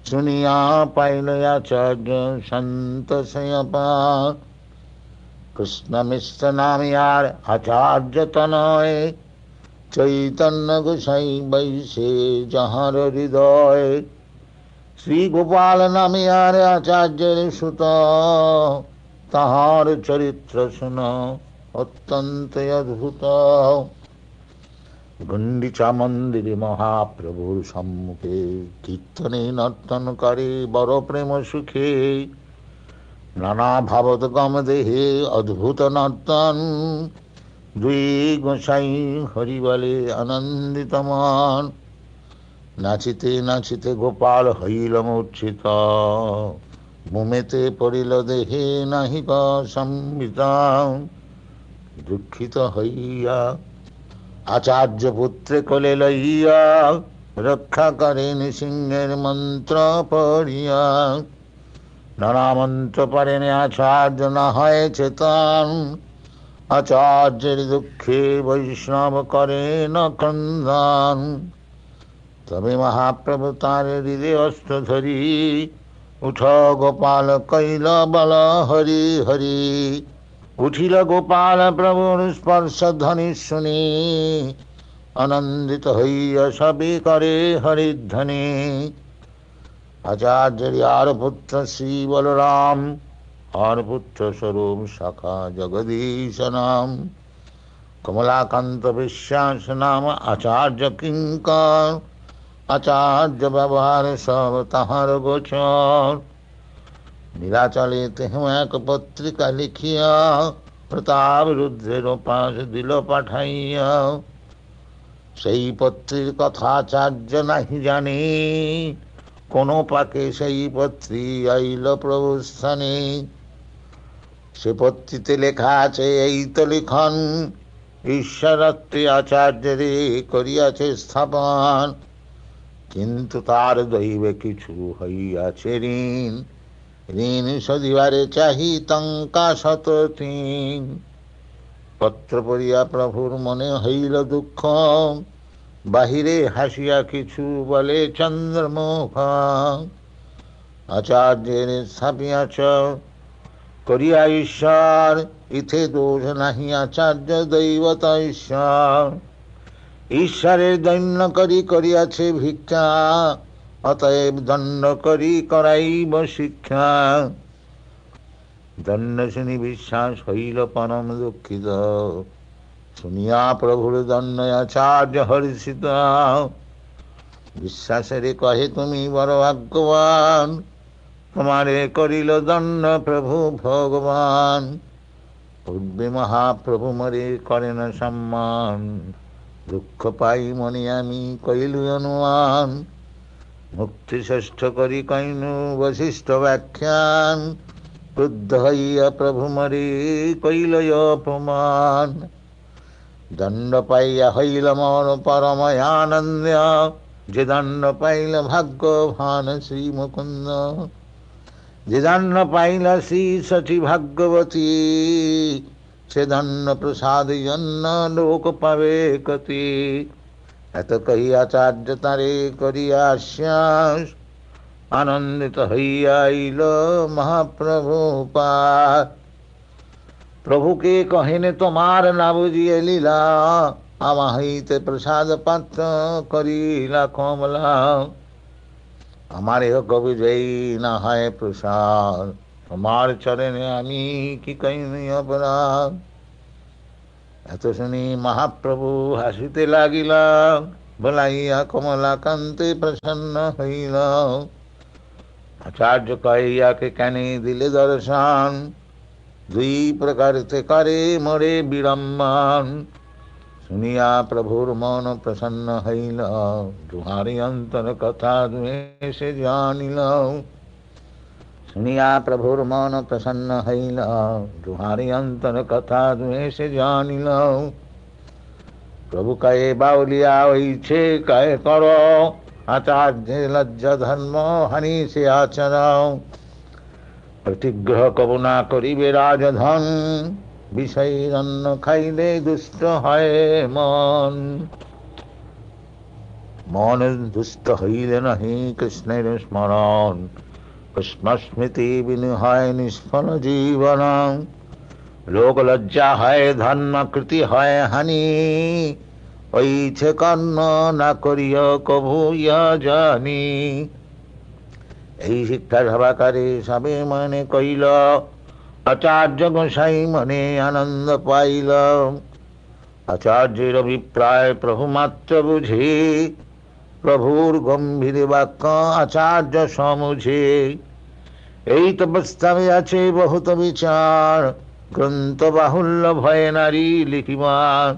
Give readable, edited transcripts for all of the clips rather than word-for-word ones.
শুনিয়া পাইল আচার্য সন্তোষয় পার। কৃষ্ণ মিশ্র নামে আর আচার্য তনয়, চৈতন্য গোসাই বৈশে যাহার হৃদয়। শ্রী গোপাল নামে আর আচার্যের সুত, তাহার চরিত্র শুন অত্যন্ত অদ্ভুত। গুণ্ডিচা মন্দিরে মহাপ্রভুর সম্মুখে, কীর্তনে নর্তন করে বড় প্রেম সুখে। নানা ভাবোদ্গম দেহে অদ্ভুত নর্তন, দুই গোসাই হরি বলে আনন্দিত মন। নাচিতে নাচিতে গোপাল হইল মূর্ছিত, মোমেতে পড়িল দেহে নাহিক সম্বিত। দুঃখিত হইয়া আচার্য পুত্রে কোলে লইয়া, রক্ষা করেন সিংহের মন্ত্র পড়িয়া। নানা মন্ত্র পারেন আচার্য না হয় চেতন, আচার্যের দুঃখে বৈষ্ণব করেন ক্রন্দন। তবে মহাপ্রভু তার হৃদয় অস্ত্র ধরি, উঠ গোপাল কইল বল হরি হরি। উঠিল গোপাল প্রভুর স্পর্শ ধ্বনি শুনি, আনন্দিত হইয়া সবে করে হরিধ্বনি। আচার্যের আর পুত্র শ্রী বলরাম, আর পুত্র স্বরূপ শাখা জগদীশ নাম। কমলাকান্ত বিশ্বাস নাম আচার্য কিঙ্কর, আচার্য ব্যবহার সব তাহার গোচর। নীলাচলে তেহ এক পত্রিকা লিখিয়া, প্রতাপ রুদ্রের পাশ দিল পাঠাইয়া। সেই পত্রীর কথা আচার্য নাহি জানি, কোন পাকে সেই পত্রী আইল প্রভু স্থানে। সে পত্রিতে লেখা আছে এই তো লিখন, ঈশ্বরত্বে আচার্যের করিয়াছে স্থাপন। কিন্তু তার দৈবে কিছু হইয়াছে ঋণ, ঋণ শোধিবারে চাহি টঙ্কা 103। পত্র পড়িয়া প্রভুর মনে হইল দুঃখ, বাহিরে হাসিয়া কিছু বলে চন্দ্রমুখ। আচার্যের স্থাপিয়াছ করিয়া ঈশ্বর, ইথে দোষ নাহি আচার্য দৈবত ঈশ্বর। ঈশ্বরের দৈন্য করি করিয়াছে ভিক্ষা, অতএব দণ্ড করি করাইব শিক্ষা। দণ্ড শুনি বিশ্বাস হইল পরম দুঃখিত, শুনিয়া প্রভুর দণ্ড আচার্য হর্ষিত। বিশ্বাসেরে কহে তুমি বড় ভাগ্যবান, তোমারে করিল দণ্ড প্রভু ভগবান। পূর্বে মহাপ্রভু মরে করেন সম্মান, দুঃখ পাই মনে আমি কইলু অনুমান। মুক্তি ষষ্ঠ করি কইনু বশিষ্ঠ ব্যাখ্যান, ক্রুদ্ধ হইয়া প্রভু মরে কইল অপমান। দণ্ড পাইয়া হইল মর পরম আনন্দ, যে দণ্ড পাইল ভাগ্যবান শ্রী মুকুন্দ। যে দণ্ড পাইল শ্রী সচি ভাগ্যবতী, সে দণ্ড প্রসাদ জন্য লোক পাবে কতি। এত কহি আচার্য তারে করিয়া আশ্বাস, আনন্দিত হইয়া আইল মহাপ্রভু পার। প্রভুকে কহেন তোমার না বুঝিয়ে লীলা, আমা হইতে প্রসাদ পাত্র করিলা কমলা। আমার এ কবি যেই না হয় প্রসাদ, তোমার চরণে আমি কি কইনি অপরাধ। এত শুনি মহাপ্রভু হাসিতে লাগিলা, বলাইয়া কমলাকান্তে প্রসন্ন হইল। আচার্য কহিয়াকে কেনে দিলে দর্শন, দুই প্রকারতে করে মোরে বিড়ম্বন। শুনিয়া প্রভুর মন প্রসন্ন হইল, দুহারি অন্তর কথা দুয়ে সে জানিল। শুনিয়া প্রভুর মন প্রসন্ন হইল, দুহারি অন্তর কথা দুয়ে সে জানিল। প্রভু কয়ে বাউলিয়া হইছে কয়ে কর, আচার্য লজ্জা ধর্ম হানি সে আচরণ। প্রতিগ্রহ কব না করিবে রাজধন, বিষয়ের অন্ন খাইলে দুষ্ট হয় মন। मन दुष्ट हईल नहीं कृष्ण स्मरण कृष्ण स्मृति विनिहाय निष्फल जीवन लोक लज्जा है धर्म कृति है हानि ऐছে কর্ণ না করিয়া কভু ইয়া জানি এই শিক্ষা সভাকারে সবে মনে কইল আচার্য গোসাই মনে আনন্দ পাইল আচার্যের অভিপ্রায় প্রভু মাত্র বুঝে প্রভুর গম্ভীর বাক্য আচার্য সমুঝে এই তো প্রস্তাবে আছে বহুত বিচার গ্রন্থ বাহুল্য ভয়ে নারী লিখিবার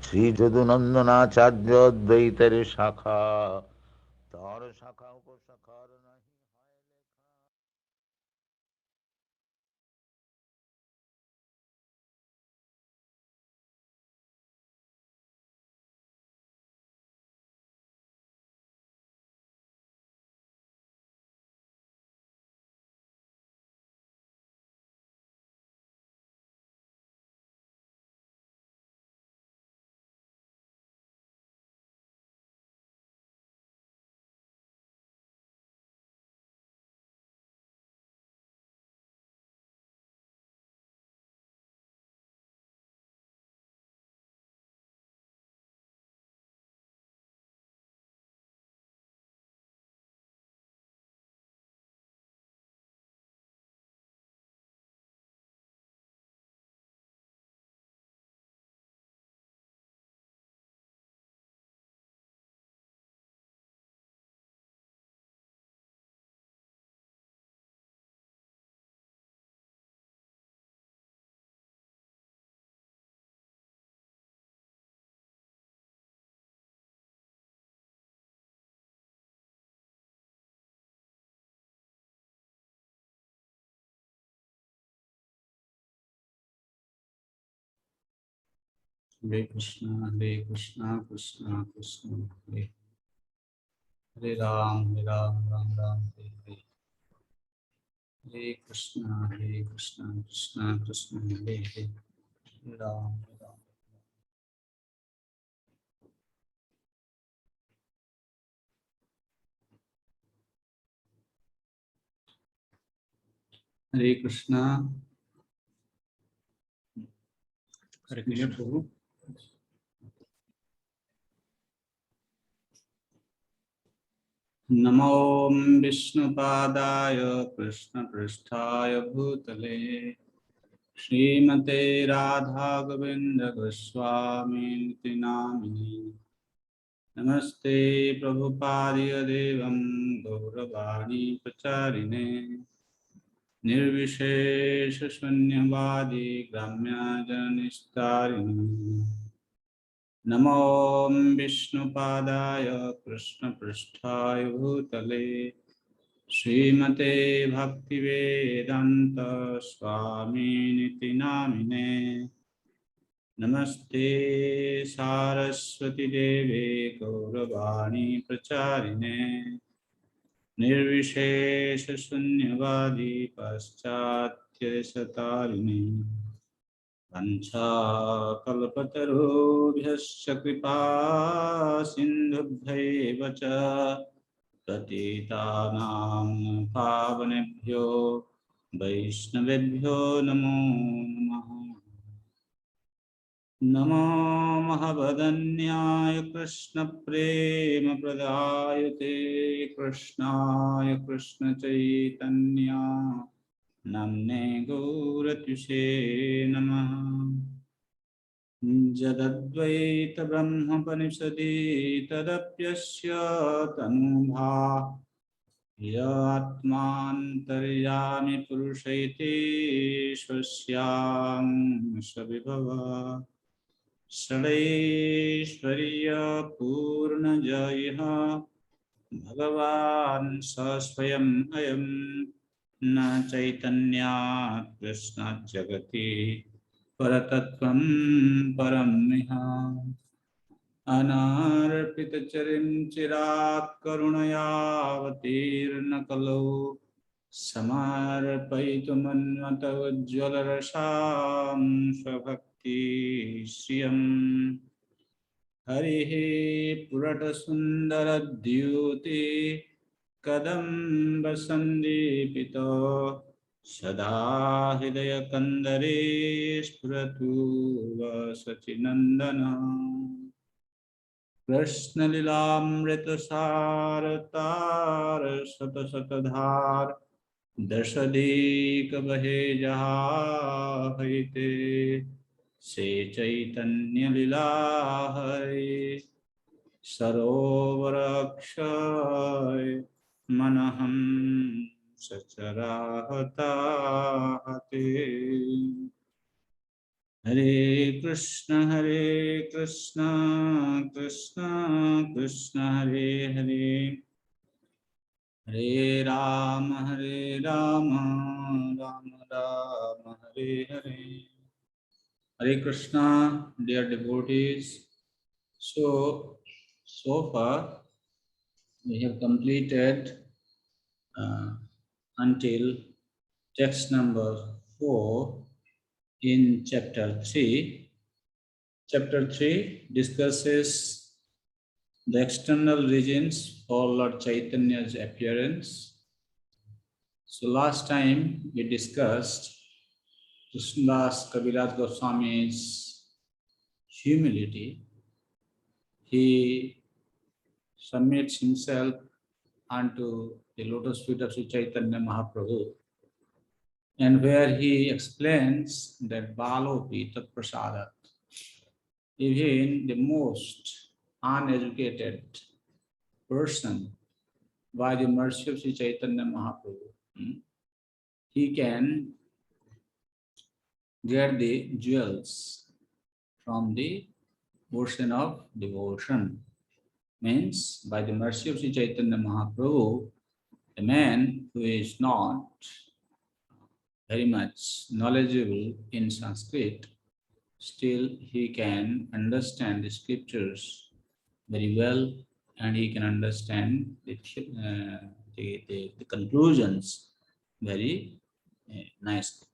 শ্রী যদুনন্দনাচার্য দ্বৈতের শাখা তার শাখা উপশাখার নাহি Hare Krishna, Krishna Krishna, Hare Hare Ram, Ram Ram, Hare Hare. Hare Krishna, Krishna Krishna, Hare Hare. Hare Ram, Hare Krishna. Hare Krishna. नमो विष्णुपादाय कृष्णपृष्ठाय भूतले श्रीमते राधागोविन्द गोस्वामीति नामिने नमस्ते प्रभुपादिदेवं गौरवाणी प्रचारिणे निर्विशेषशून्यवादी ग्राम्यजननिस्तारिणे नमो विष्णुपादाय कृष्णपृष्ठाय भूतले श्रीमते भक्तिवेदांत स्वामिनिति नामिने नमस्ते सारस्वती देवे गौरवाणी प्रचारिणे निर्विशेषशून्यवादी पाश्चात्यदेशतारिणे वंशाकल्पतरुभ्यश्च कृपा सिन्धुभ्यैव च पतितानां पावनेभ्यो वैष्णवेभ्यो नमो नमः। नमो महवदन्याय कृष्णप्रेमप्रदायते कृष्णाय कृष्णचैतन्या नम्ने गौरत्युषे नमः। जदद्वैतब्रह्मोपनिषदि तदप्यस्य तनुभा यात्मान्तर्यामि पुरुषैते स्वस्यां सविभवा षडैश्वर्यपूर्णजयः भगवान् स स्वयम् अयं न चैतन्यात् कृष्णात् जगति परतत्त्वं परमिह अनार्पितचरिं चिरात् करुणयावतीर्न कलौ समर्पयितुमन्मत उज्ज्वलरसां स्वभक्ति श्रियम् हरिः पुरटसुन्दरद्यूति कदम्बसन्दीपितो सदा हृदयकन्दरे स्फुरतु वसचिनन्दन कृष्णलीलामृतसारतार शतशतधार दशदिक्बहे जहाहिते से चैतन्यलीला हरे सरोवरक्षय मनहं सचराहताहते हरे Krishna Krishna Krishna Hare Hare Hare Ram Ram Ram Hare Hare. Hare Krishna, dear devotees. So far we have completed until text number 4 in chapter 3. Chapter 3 discusses the external reasons for Lord Chaitanya's appearance. So last time we discussed Krishnadas Kaviraj Goswami's humility. He submits himself unto the lotus feet of Sri Chaitanya Mahaprabhu, and where he explains that Balopi Tat Prasadat, even the most uneducated person, by the mercy of Sri Chaitanya Mahaprabhu, he can get the jewels from the ocean of devotion. Means, by the mercy of Sri Chaitanya Mahaprabhu, a man who is not very much knowledgeable in Sanskrit, still he can understand the scriptures very well, and he can understand the conclusions very nicely.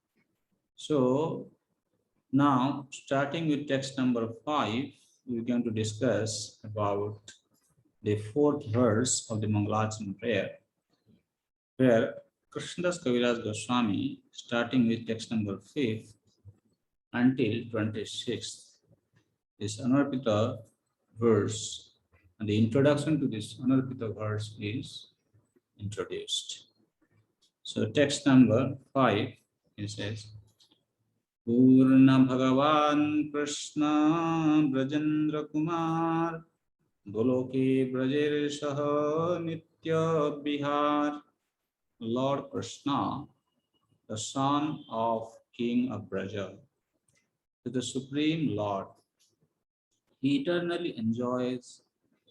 So now, starting with text number 5, we're going to discuss about the 4th verse of the Mangalacharna prayer, where Krishnadas Kaviraj Goswami, starting with text number 5 until 26th, this Anarpita verse, and the introduction to this Anarpita verse is introduced. So text number 5, it says, Purna Bhagavan Krishna Brajendra Kumar Goloki Brajer Saha Nitya Bihar. Lord Krishna, the son of King of Braja, to the Supreme Lord, he eternally enjoys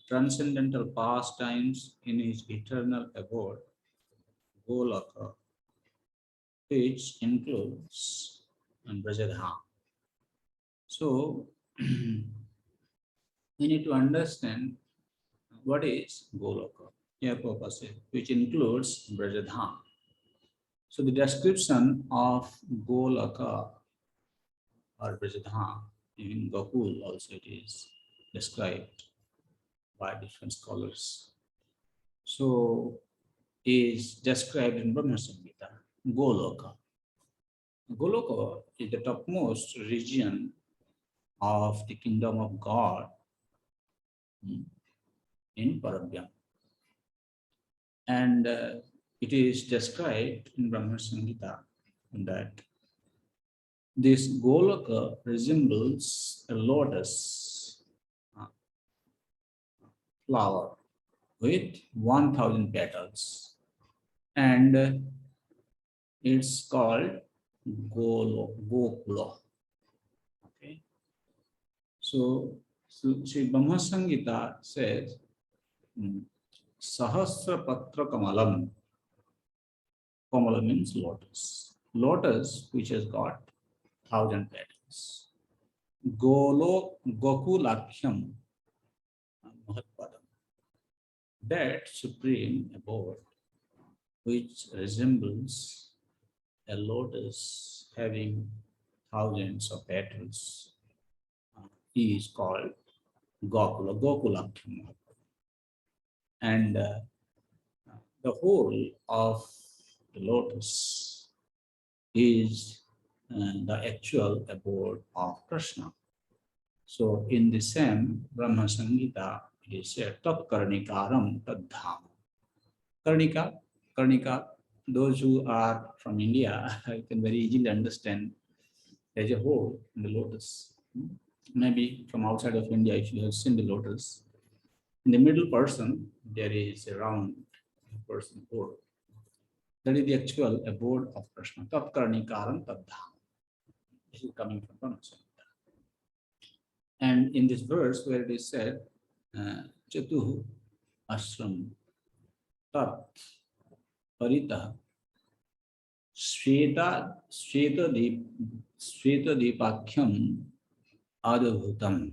transcendental pastimes in his eternal abode, Golaka, which includes Brajadham. So, we need to understand what is Golaka. Here, Prabhupada says, which includes Brajadham. So, the description of Golaka or Brajadham, in Gokul also it is described by different scholars. So, is described in Brahma Samhita, Goloka. Goloka is the topmost region of the kingdom of God in Parabrahma. And it is described in Brahma Samhita that this Goloka resembles a lotus flower with 1000 petals, and it's called Gokula. Okay. So Sri Brahma Samhita says, Sahasra Patra Kamalam. Kamala means lotus. Lotus which has got 1000 petals. Gokulakhyam Mahatpadam. That supreme abode which resembles a lotus having thousands of petals is called Gokulakham. And the whole of the lotus is the actual abode of Krishna. So in the same Brahma Samhita, it is said, Tat Karnikaram Tad Dham. Karnika, those who are from India can very easily understand as a whole in the lotus. Maybe from outside of India, if you have seen the lotus, in the middle person, there is a round person whole. That is the actual abode of Krishna. Tat Karnikaram Tad Dham. This is coming from Brahma Samhita. And in this verse where it is said, Chatuh Ashram Tat Parita Shveta Deepakhyam Adabhutam.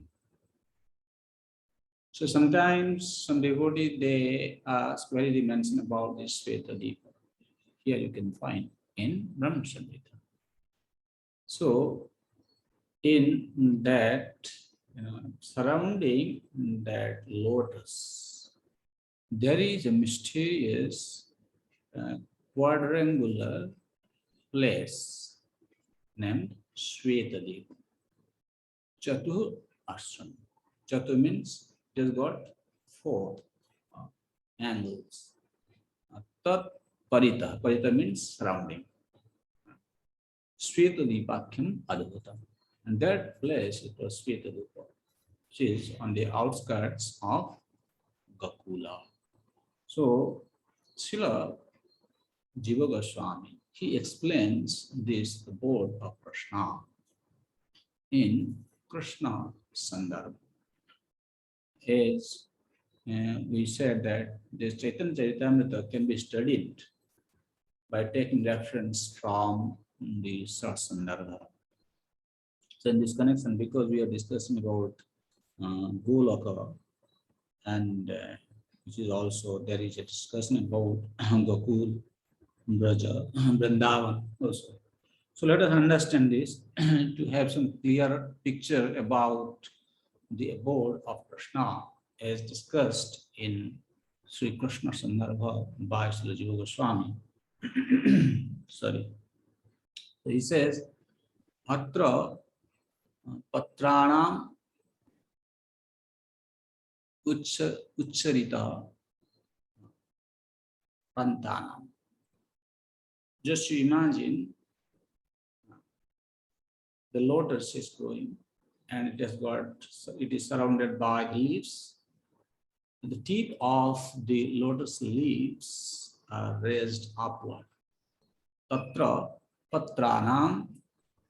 So sometimes some devotee they ask where they mention about this Shveta Deepa. Here you can find in Brahma Samhita. So in that, surrounding that lotus, there is a mysterious quadrangular place named Shvetadeep. Chatu Ashram. Chatu means it has got 4 angles. Tat Parita. Parita means surrounding. Shvetadeepakyam Adbhutam. And that place it was Shvetadeepa, which is on the outskirts of Gokula. So Srila Jiva Goswami, he explains this abode of Krishna in Krishna Sandarbha. As we said that this Chaitanya Charitamrita can be studied by taking reference from the Sandarbha. So in this connection, because we are discussing about Goloka, and which is also there is a discussion about Gokul, Braja, Vrindavan also. So let us understand this to have some clear picture about the abode of Krishna as discussed in Sri Krishna Sandarbha by Srila Jiva Goswami. Sorry. So he says, Atra Patranam Ucharita Pantanam. Just to imagine the lotus is growing and it is surrounded by leaves. The tip of the lotus leaves are raised upward. Tatra Patranam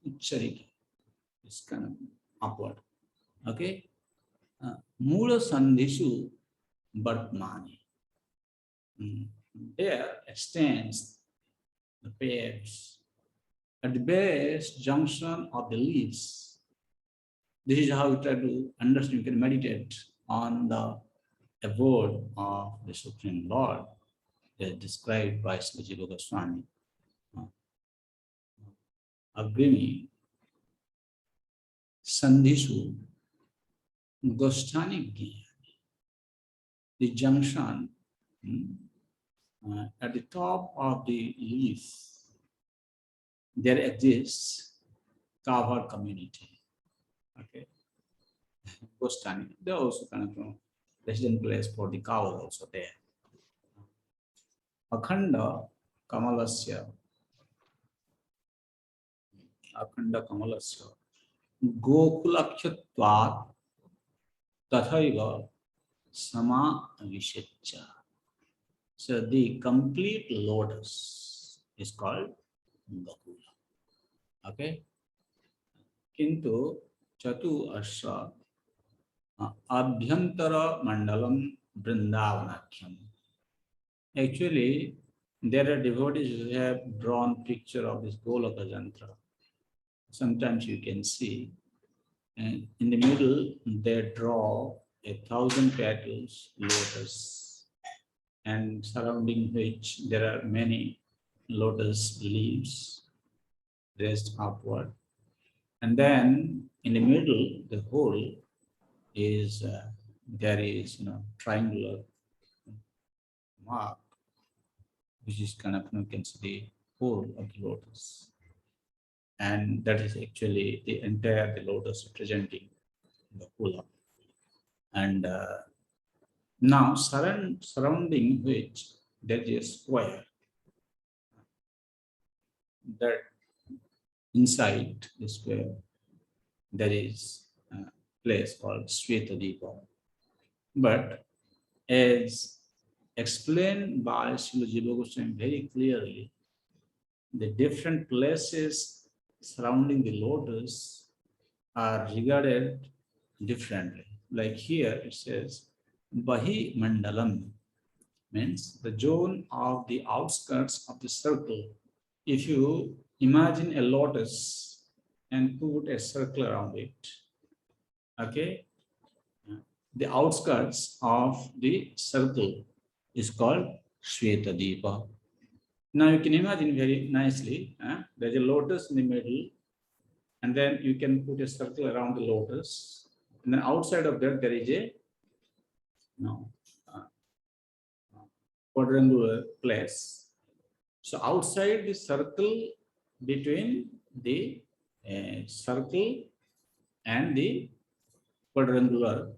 Ucharita is kind of upward. Okay. Mula Sandhishu Bartmani. There extends the pairs. At the base junction of the leaves. This is how you try to understand, you can meditate on the abode of the Supreme Lord, as described by Sri Jiva Goswami. Agrimi Sandhishu Gosthani Gyani. The junction at the top of the leaf, there exists Kavar community. Okay. Gosthani. They are also kind of resident place for the Kavar also there. Akhanda Kamalasya Gokulakshatvat Tathaiva Sama Vishitcha. So the complete lotus is called Gokula. Okay. Kintu Chatu Asha Abhyantara Mandalam Vrindavanakyam. Actually, there are devotees who have drawn picture of this Goloka Jantra. Sometimes you can see, and in the middle they draw 1,000 petals lotus, and surrounding which there are many lotus leaves raised upward. And then in the middle, the whole is there is triangular mark, which is kind of you can see the whole of the lotus, and that is actually the entire the lotus representing the Kula. And now surrounding which there is a square, that inside the square there is a place called Svetadipa. But as explained by Srila Jiva Goswami very clearly, the different places surrounding the lotus are regarded differently. Like here it says Bahi Mandalam, means the zone of the outskirts of the circle. If you imagine a lotus and put a circle around it, okay, the outskirts of the circle is called Svetadipa. Now you can imagine very nicely, there's a lotus in the middle, and then you can put a circle around the lotus, and then outside of that there is a quadrangular place. So outside the circle, between the circle and the quadrangular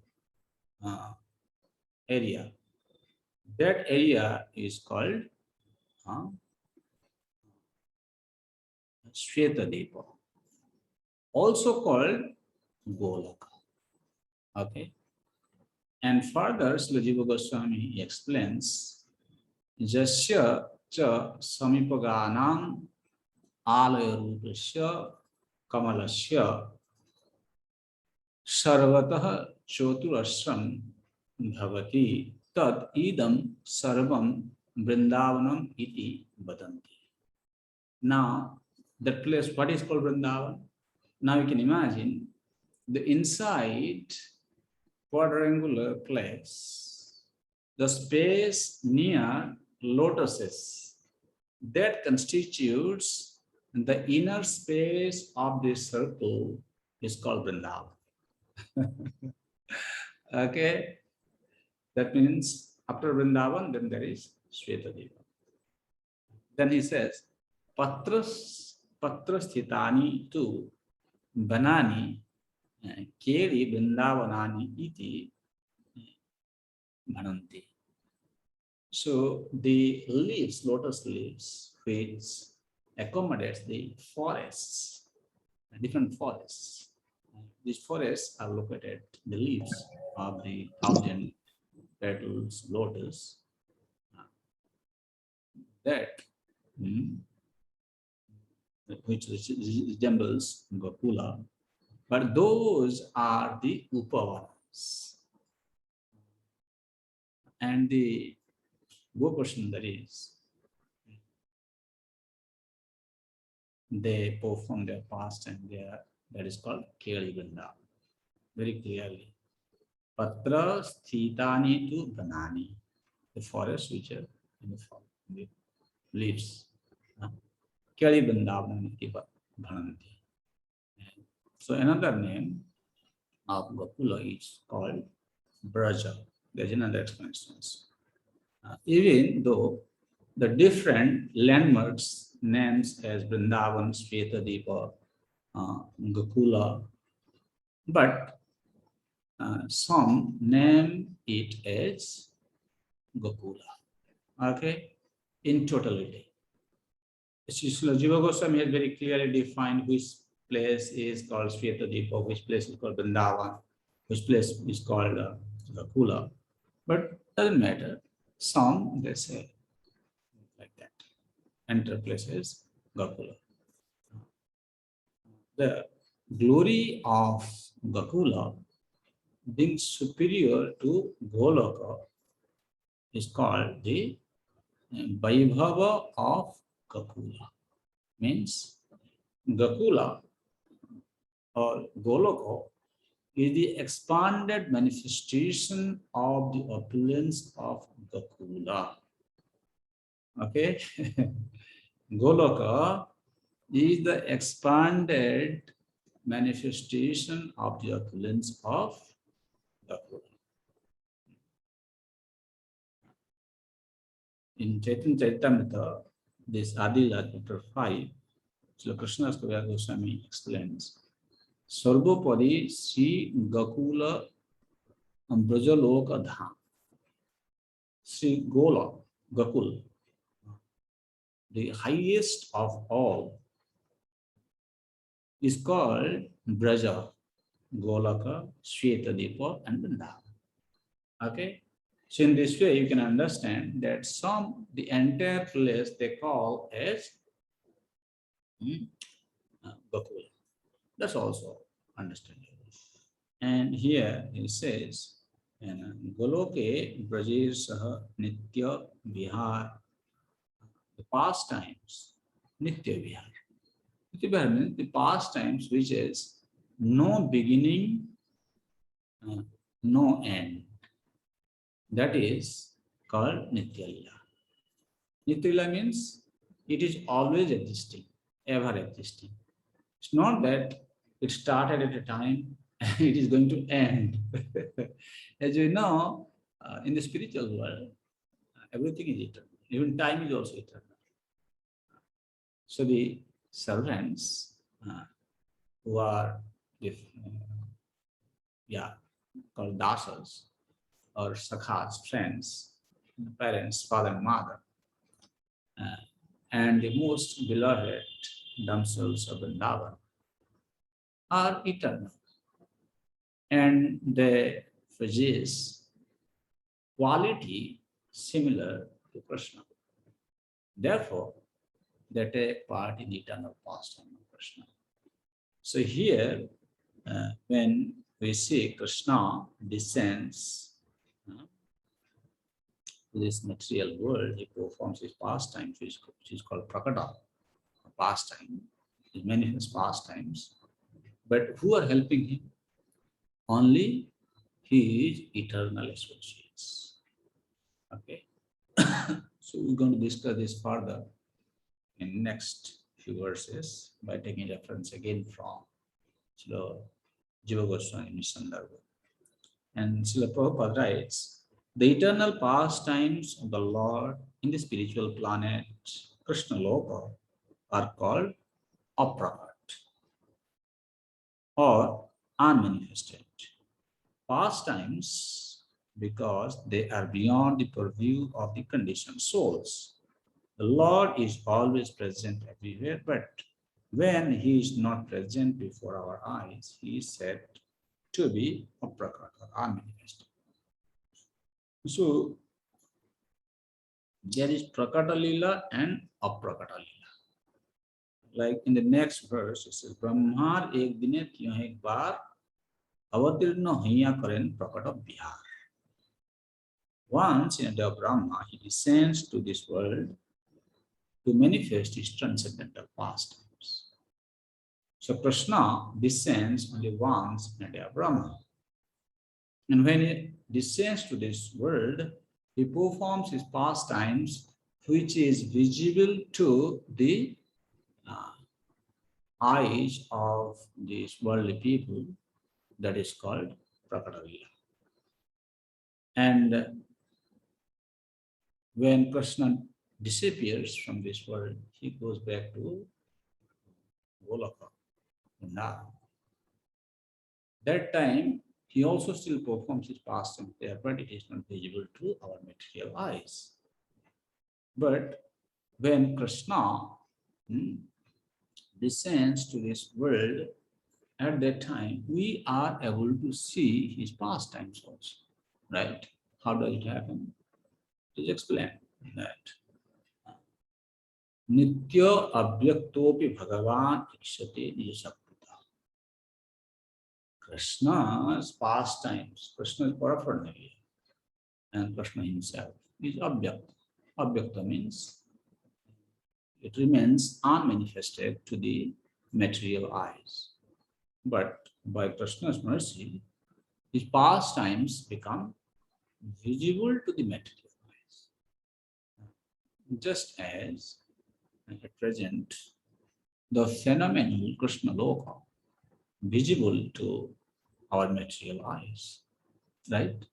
area, that area is called Svetadipa, also called Golaka. Okay. And further, Srila Jiva Goswami explains, Jasya cha samipaganam alaya rupasya kamalasya sarvatah choturasram bhavati tad idam sarvam vrindavanam iti vadanti. Now, that place, what is called Vrindavan? Now you can imagine the inside quadrangular place, the space near lotuses, that constitutes the inner space of the circle is called Vrindavan. Okay, that means after Vrindavan, then there is Svetadipa. Then he says, Patrasthitani tu banani keli Vrindavanani iti bhananti. So the leaves, lotus leaves, which accommodates the forests, different forests. These forests are located, the leaves of the 1,000 petals lotus, that which resembles Gokula, but those are the Upavanas. And the Gopasan, that is, they perform their fast and that is called Keli Vrindavan. Very clearly. Patra sthitani tu banani, the forest which are in the leaves. Keli Vrindavan iti bhananti. So another name of Gokula is called Braja. There's another explanation. Even though the different landmarks names as Vrindavan, Svetadipa, Gokula, but some name it as Gokula. Okay, in totality. Srila Jiva Goswami has very clearly defined which place is called Svetadipa, which place is called Vrindavan, which place is called Gokula. But doesn't matter. Some they say like that. Enter places Gokula. The glory of Gokula being superior to Goloka is called the Vaibhava of Gokula. Means Gokula or Goloka is the expanded manifestation of the opulence of Gokula. Okay? Goloka is the expanded manifestation of the opulence of the fruit. In Chaitanya Charitamrita, this Adila chapter 5, Srila Krishna Kaviraj Goswami explains, Sarvopadi Sri Gakula Brajaloka Dham. Sri Gola, Gakul, the highest of all, is called Braja, Golaka, Shwetadepa, and Vrindavan. Okay? So in this way, you can understand that the entire place they call as Gakul. That's also understandable. And here he says, Goloke Brajir Saha Nitya Vihar, the past times, Nitya Vihar. Nitya Vihar means the past times which is no beginning, no end. That is called Nitya Lila. Nitya Lila means it is always existing, ever existing. It's not that it started at a time and it is going to end. As you know, in the spiritual world, everything is eternal. Even time is also eternal. So the servants who are called dasas or sakhas, friends, parents, father and mother, and the most beloved damsels of Vrindavan are eternal, and they possess quality similar to Krishna. Therefore, they take part in the eternal pastime of Krishna. So here, when we see Krishna descends to this material world, he performs his pastime, which is called prakata, pastime, his manifest pastimes. But who are helping him? Only his eternal associates. Okay. So we're going to discuss this further in next few verses by taking reference again from Srila Jiva Goswami Sandarbha. And Srila Prabhupada writes, the eternal pastimes of the Lord in the spiritual planet Krishna Loka are called aprakat or unmanifested pastimes because they are beyond the purview of the conditioned souls. The Lord is always present everywhere, but when he is not present before our eyes, he is said to be aprakat or unmanifested. So there is prakata lila and aprakata lila. Like in the next verse, it says, Brahmar ek dine tyah ek bar avatirna haiya karen prakata bihar. Once in a day of Brahma, he descends to this world to manifest his transcendental pastimes. So Krishna descends only once in a day of Brahma. And when he descends to this world, he performs his pastimes, which is visible to the eyes of these worldly people, that is called Prakata Lila. And when Krishna disappears from this world, he goes back to Golaka, Vrindavan. That time, he also still performs his pastimes there, but it is not visible to our material eyes. But when Krishna descends to this world, at that time, we are able to see his pastimes also, right? How does it happen? Please explain that. Nitya abhyaktopi bhagavan ikshate nijasakrita. Krishna's pastimes, Krishna is paraphernalia, and Krishna himself is abhyakta. Abhyakta means it remains unmanifested to the material eyes. But by Krishna's mercy, his pastimes become visible to the material eyes. Just as at present, the phenomenal Krishna Loka visible to our material eyes. right?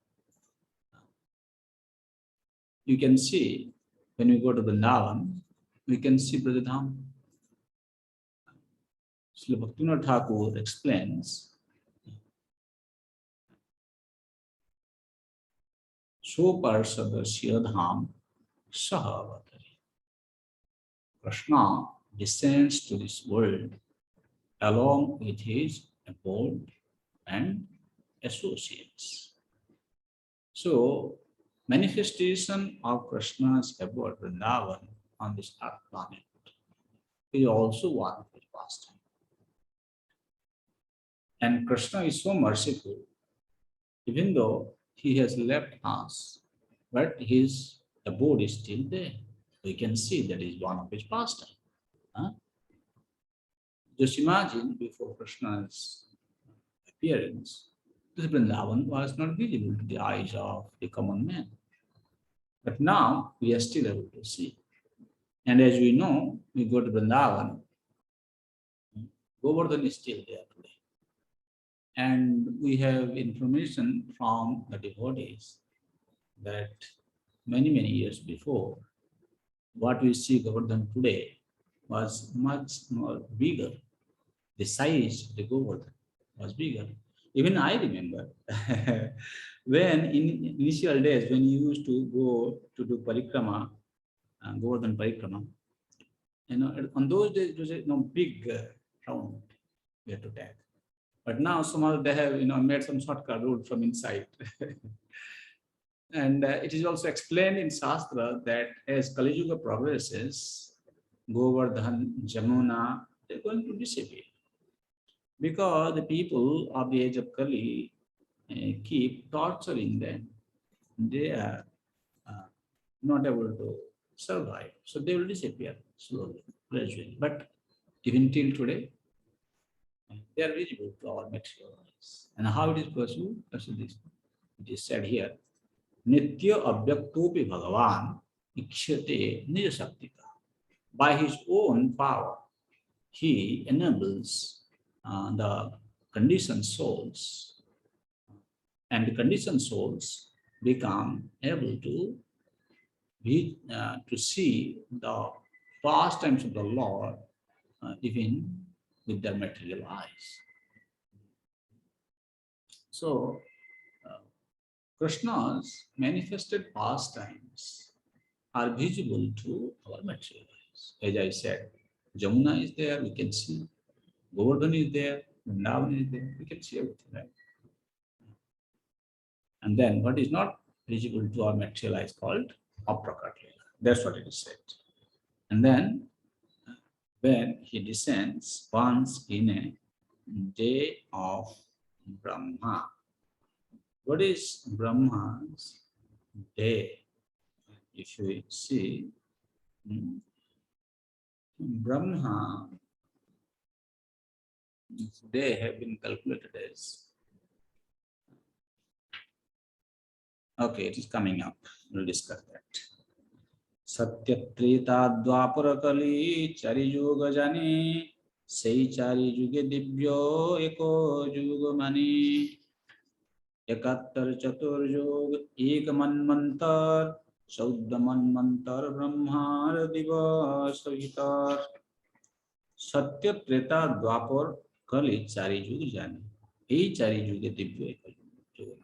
You can see when we go to Vrindavan, we can see Brajadham. Srila Bhaktivinoda Thakur explains, So Parsada Shiradham Sahavatari. Krishna descends to this world along with his abode and associates. So, manifestation of Krishna's abode Vrindavan on this earth planet is also one of his pastime. And Krishna is so merciful, even though he has left us, but his abode is still there. We can see that is one of his pastime. Huh? Just imagine before Krishna's appearance, this Vrindavan was not visible to the eyes of the common man. But now we are still able to see. And as we know, we go to Vrindavan, Govardhan is still there today. And we have information from the devotees that many years before, what we see Govardhan today was much more bigger. The size of the Govardhan was bigger. Even I remember when in initial days, when you used to go to do parikrama, Govardhan parikrama, on those days it was a big round we had to take. But now somehow they have made some shortcut route from inside. And it is also explained in Shastra that as Kali Yuga progresses, Govardhan, Jamuna, they're going to disappear. Because the people of the age of Kali keep torturing them. They are not able to survive. So they will disappear slowly, gradually. But even till today, they are visible to our material eyes. And how it is possible? It is said here, Nitya Abhyaktopi Bhagavan Ikshate Nijasaktika. By his own power, he enables the conditioned souls, and the conditioned souls become able to see the pastimes of the Lord even with their material eyes. So, Krishna's manifested pastimes are visible to our material eyes. As I said, Jamuna is there, we can see. Govardhan is there, Vrindavan is there, we can see everything, right? And then what is not visible to our material eyes called Aprakat Leela. That's what it is said. And then when he descends once in a day of Brahma. What is Brahma's day? If you see, Brahma's day have been calculated as, okay, it is coming up. We'll discuss that. Satyatreta Dwaparakali Chari Yuga Jani Sei Chari Yuge Dibyo Eko Yuga Mani Ekattar Chatur Yug Ek Manmantar Saudda Manmantar Brahmar Diva Savitar Satyatreta Dwapar Kali Chari Yuga Jani Ei Chari Yuge Dibyo Eko Yuga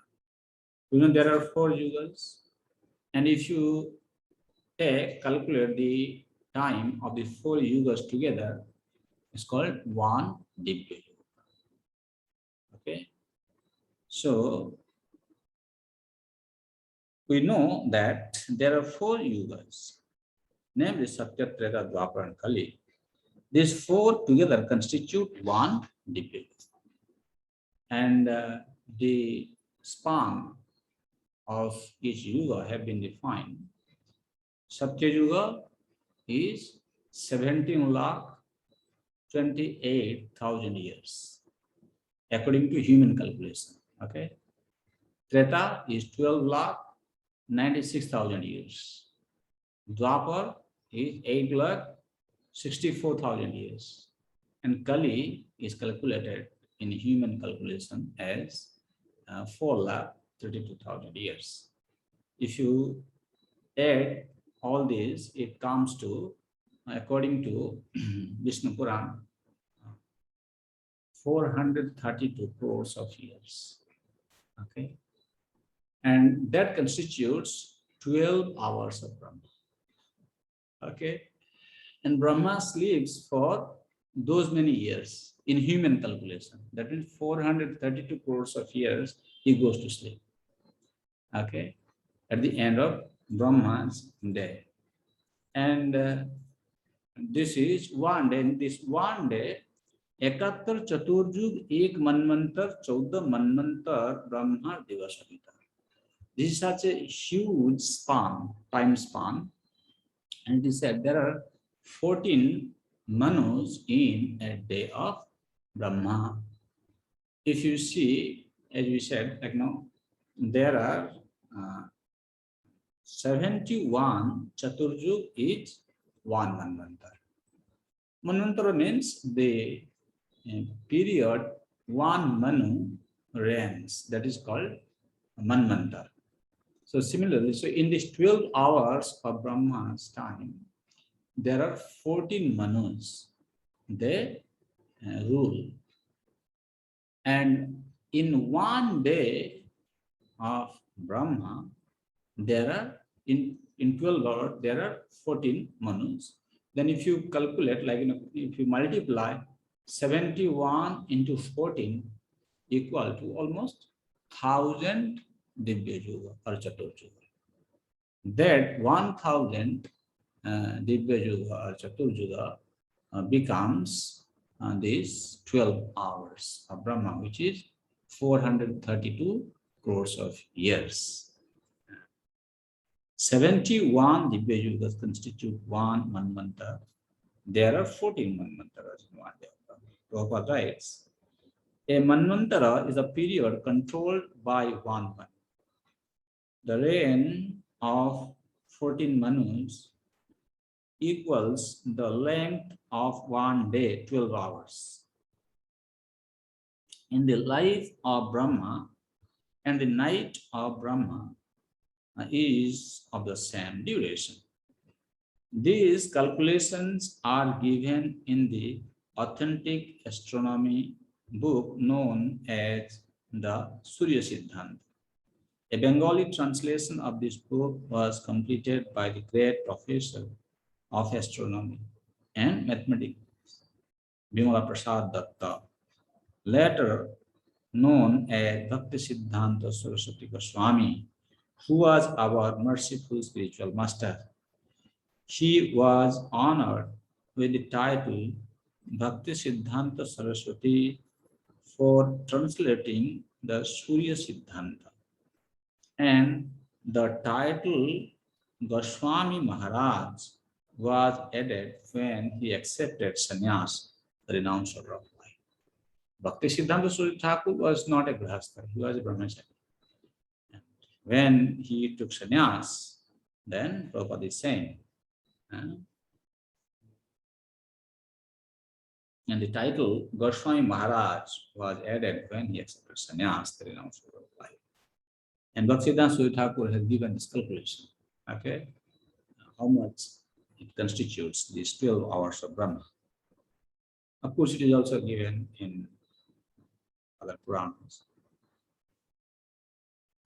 Mani. There are 4 yugas, and if you calculate the time of the 4 yugas together, it's called one Dibya Yuga. Okay, so we know that there are 4 yugas, namely Satya, Treta, Dwapara, and Kali. These 4 together constitute one Dibya Yuga, and the span of each yuga have been defined. Satya Yuga is 17,28,000 years, according to human calculation. Okay. Treta is 12,96,000 years. Dwapar is 8,64,000 years. And Kali is calculated in human calculation as 32,000 years. If you add all these, it comes to, according to Vishnu Puran, 432 crores of years. Okay, and that constitutes 12 hours of Brahma. Okay, and Brahma sleeps for those many years in human calculation. That means 432 crores of years he goes to sleep. Okay, at the end of Brahma's day. And this is one day. In this one day, 71 चतुर्युग, एक मनवंतर, 14 मनवंतर ब्रह्मा दिवस होता. This is such a huge span, time span, and it is said there are 14 manus in a day of Brahma. If you see, as we said, like now, there are 71 Chaturjug is one Manvantar. Manvantara means the period one Manu reigns, that is called Manvantar. So similarly, so in these 12 hours of Brahma's time, there are 14 Manus, they rule. And in one day of Brahma, there are, in 12 hours, there are 14 Manus. Then if you calculate, like, if you multiply 71 into 14 equal to almost 1000 Divya Yuga or Chaturjuga. That 1000 Divya Yuga or Chaturjuga becomes these 12 hours of Brahma, which is 432 crores of years. 71 Divya Yugas constitute one Manvantara. There are 14 Manvantaras in one day. Prabhupada writes, a Manvantara is a period controlled by one Manu. The reign of 14 Manus equals the length of one day, 12 hours. In the life of Brahma and the night of Brahma is of the same duration. These calculations are given in the authentic astronomy book known as the Surya Siddhanta. A Bengali translation of this book was completed by the great professor of astronomy and mathematics, Bimala Prasad Datta, later known as Bhakti Siddhanta Saraswati Goswami, who was our merciful spiritual master. She was honored with the title Bhakti Siddhanta Saraswati for translating the Surya Siddhanta. And the title Goswami Maharaj was added when he accepted sannyas, the renouncer of life. Bhakti Siddhanta Surya Thakur was not a grihastha, he was a brahmachari. When he took sannyas, then Prabhupada is saying, and the title Goswami Maharaj was added when he accepted sannyas, the renouncer of life. And Bhaktisiddhanta Surya Thakur has given this calculation, okay, how much it constitutes these 12 hours of Brahma. Of course, it is also given in other Puranas.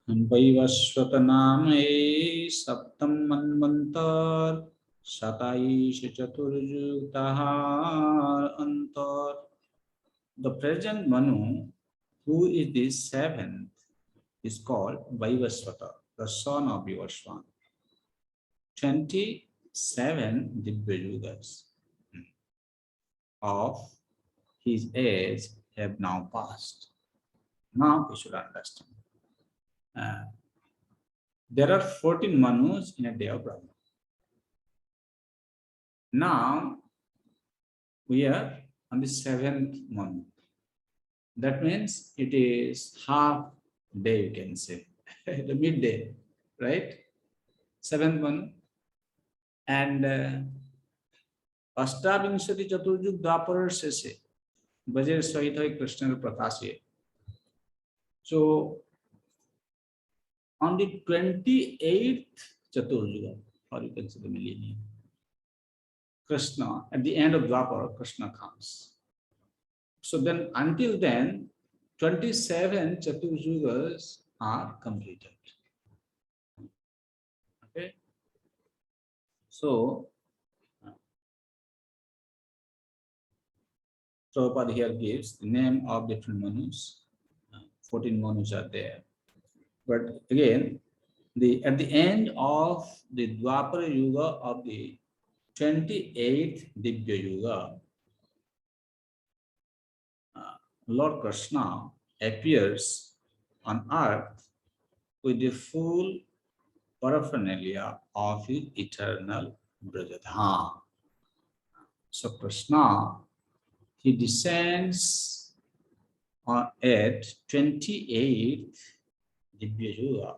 And Vaivasvata Name Saptam Manvantar Sataish Chaturjutahar Antar. The present Manu, who is the seventh, is called Vaivasvata, the son of Vivasvana. 27 Divya Yugas of his age have now passed. Now we should understand. There are 14 Manus in a day of Brahma. Now we are on the 7th Manu. That means it is half day, you can say, the midday, right? 7th Manu. And Ashtavinshati Chaturjug Dwaparar Sheshe, Bajer Sahita Krishna Prakashe. So on the 28th Chaturjuga, or you can say the millennium, Krishna, at the end of Dwapara, Krishna comes. So then, until then, 27 Chaturjugas are completed. Okay. So, Prabhupada here gives the name of different Manus. 14 Manus are there. But again, at the end of the Dwapara Yuga of the 28th Dibya Yuga, Lord Krishna appears on earth with the full paraphernalia of his eternal Brajadham. So Krishna, he descends at 28th Dibya Yuga,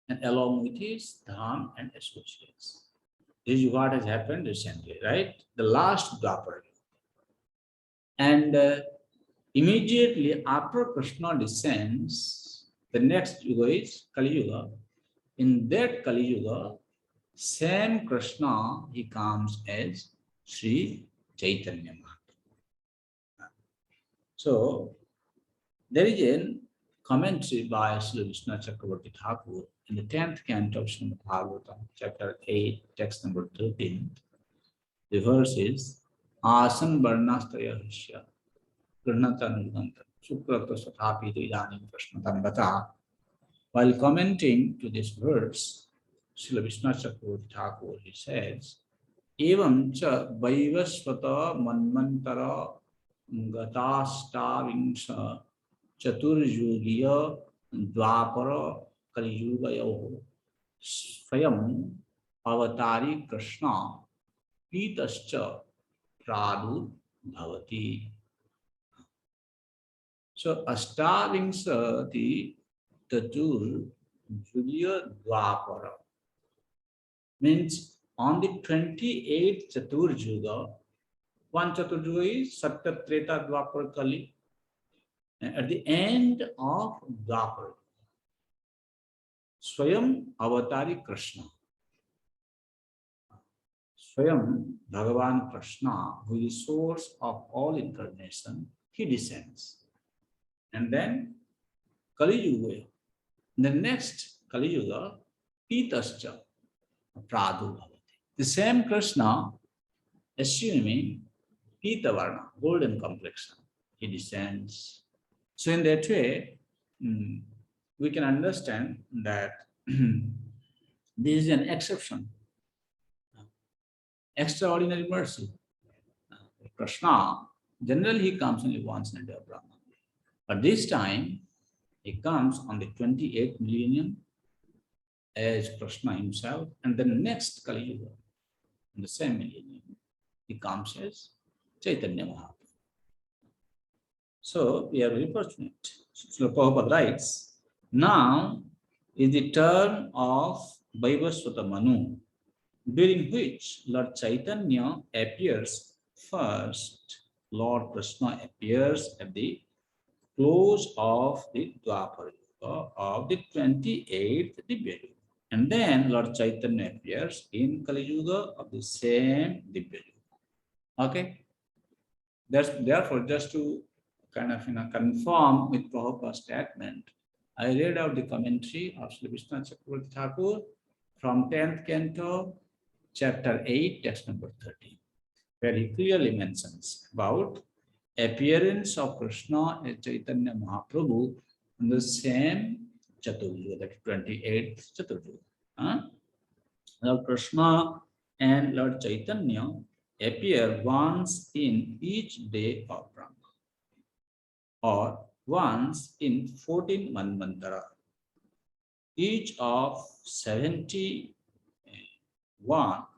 and along with his Dham and associates. This is what has happened recently, right? The last Dwapara. And immediately after Krishna descends, the next Yuga is Kali Yuga. In that Kali Yuga, same Krishna, he comes as Sri Chaitanya Mahaprabhu. So, there is a commentary by Sri Vishnu Chakravarti Thakur in the 10th canto of Srimad Bhagavatam, chapter 8, text number 13. The verse is, Asan Varnastaya Hishya, Granatan Nuganta, Sukrata Sathapi Idanim Prashnatam Bata. While commenting to this verse, Sri Vishnu Chakravarti Thakur, he says, Evam cha Vaivasvata Manmantara Gatastavingsha Chaturjugiya Dwapara Kaliyugayoho Swayam Avatari Krishna Pitascha Pradu Bhavati. So Astavingsati Chaturjugiya Dwapara means on the 28th Chaturjuga, one Chaturjuga is Satya Treta Dwapara Kali. And at the end of Dwapara, Swayam Avatari Krishna. Swayam Bhagavan Krishna, who is the source of all incarnation, he descends. And then Kali Yuga, the next Kali Yuga, Pitascha Pradu Bhavati. The same Krishna, assuming Pita Varna, golden complexion, he descends. So in that way, we can understand that this is an exception, extraordinary mercy. Krishna, generally he comes only once in a day of Brahma. But this time, he comes on the 28th millennium as Krishna himself, and the next Kali Yuga, in the same millennium, he comes as Chaitanya Mahaprabhu. So we are very fortunate. Srila Prabhupada writes, now is the term of Vaivasvata Manu, during which Lord Chaitanya appears first. Lord Krishna appears at the close of the Dwapara Yuga of the 28th Dibya Yuga. And then Lord Chaitanya appears in Kali Yuga of the same Dibya Yuga. Okay? Therefore, just to kind of confirm with Prabhupada's statement, I read out the commentary of Sri Vishnu Chakravarti Thakur from 10th canto, chapter 8, text number 13, where he clearly mentions about appearance of Krishna as Chaitanya Mahaprabhu in the same Chaturjuga, that 28th Chaturjuga. Lord Krishna and Lord Chaitanya appear once in each day of Brahma, or once in 14 Manvantara, each of 71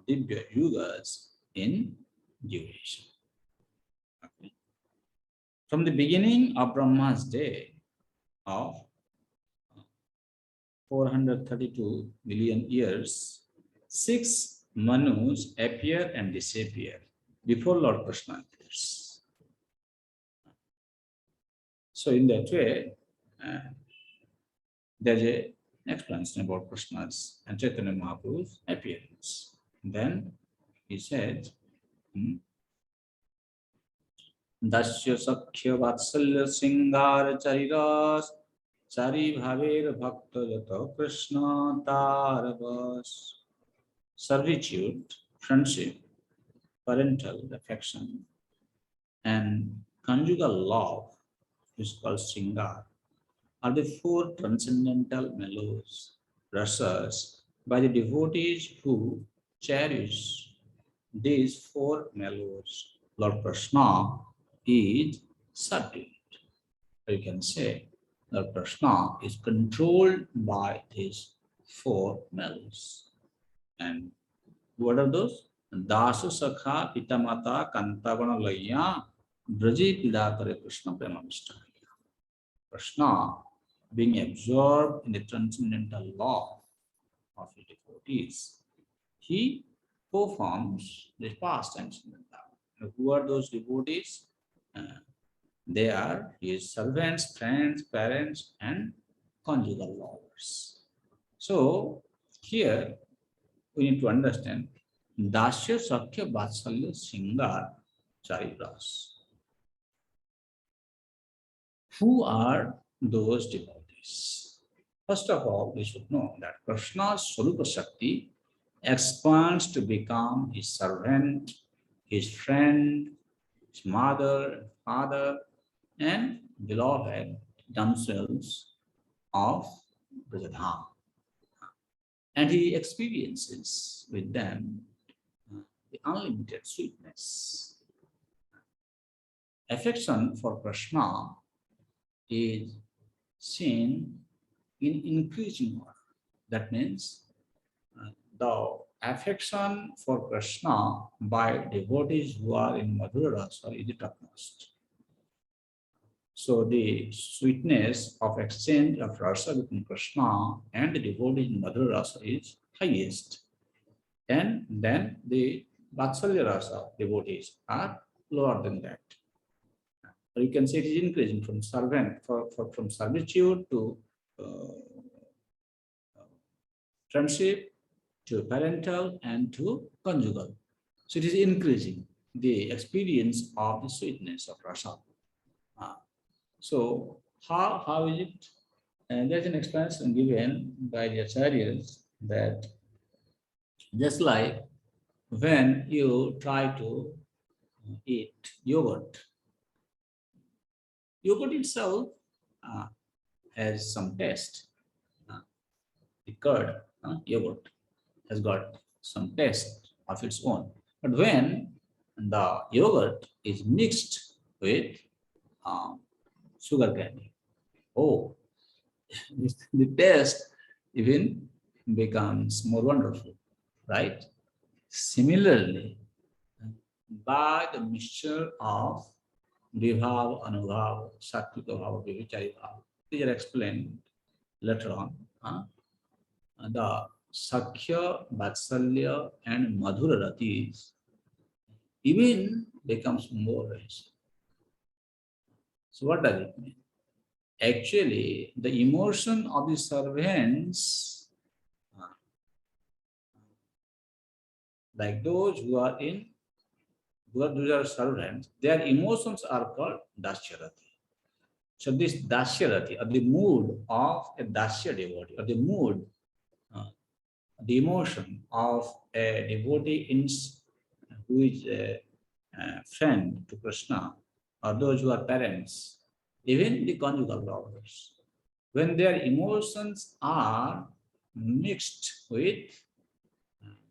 Dibya Yugas in duration. Okay. From the beginning of Brahma's day of 432 million years, 6 Manus appear and disappear before Lord Krishna appears. So in that way, there's a explanation about Krishna's and Chaitanya Mahaprabhu's appearance. Then he said, Dasya Sakhya Vatsalya Singar Chariras Chari Bhaver Bhakta Jata Krishna Tarabas. Servitude, friendship, parental affection, and conjugal love, which is called Singar, are the four transcendental mellows, rasas, by the devotees who cherish these four mellows. Lord Krishna is subdued. You can say Lord Krishna is controlled by these four mellows. And what are those? Dasu Sakha Pitamata Kantavana Laya Braji Pidakare Krishna Premamishta. Krishna, being absorbed in the transcendental law of his devotees, he performs the pastimes in Vrindavan. Who are those devotees? They are his servants, friends, parents, and conjugal lovers. So here we need to understand Dasya Sakya Vatsalya Singar Charibras. Who are those devotees? First of all, we should know that Krishna's Swarupa Shakti expands to become his servant, his friend, his mother, father, and beloved damsels of Brajadham. And he experiences with them the unlimited sweetness. Affection for Krishna is seen in increasing order. That means the affection for Krishna by devotees who are in Madhura Rasa is the topmost. So the sweetness of exchange of rasa between Krishna and the devotee in Madhura Rasa is highest. And then the Vatsalya Rasa devotees are lower than that. Or you can say it is increasing from servant, from servitude to friendship to parental and to conjugal. So it is increasing the experience of the sweetness of rasa. So how is it? And there's an explanation given by the acharyas that just like when you try to eat yogurt, yogurt itself has some taste. The curd, yogurt, has got some taste of its own. But when the yogurt is mixed with sugar candy, oh, the taste even becomes more wonderful, right? Similarly, by the mixture of Vibhav, Anubhav, Satvika Bhava, Vivichari Bhava, these are explained later on. The Sakhya, Vatsalya, and Madhura Ratis even becomes more rich. So what does it mean? Actually, the emotion of the servants, like those who are servants, their emotions are called Dasyarati. So this Dasyarati, or the mood of a Dasya devotee, or the mood, the emotion of a devotee who is a friend to Krishna, or those who are parents, even the conjugal lovers, when their emotions are mixed with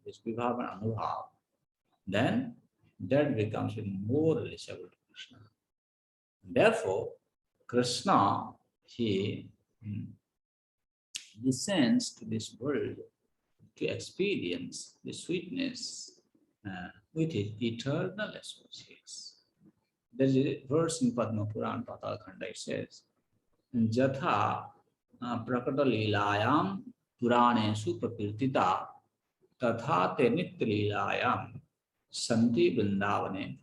this Vibhav and Anubhav, then that becomes even more relatable to Krishna. Therefore, Krishna, he descends to this world to experience the sweetness with his eternal associates. There is a verse in Padma Puran, Patal Khanda, it says, Jatha prakata lilayam puraneshu prakirtita tatha te nitya lilayam santi vrindavane.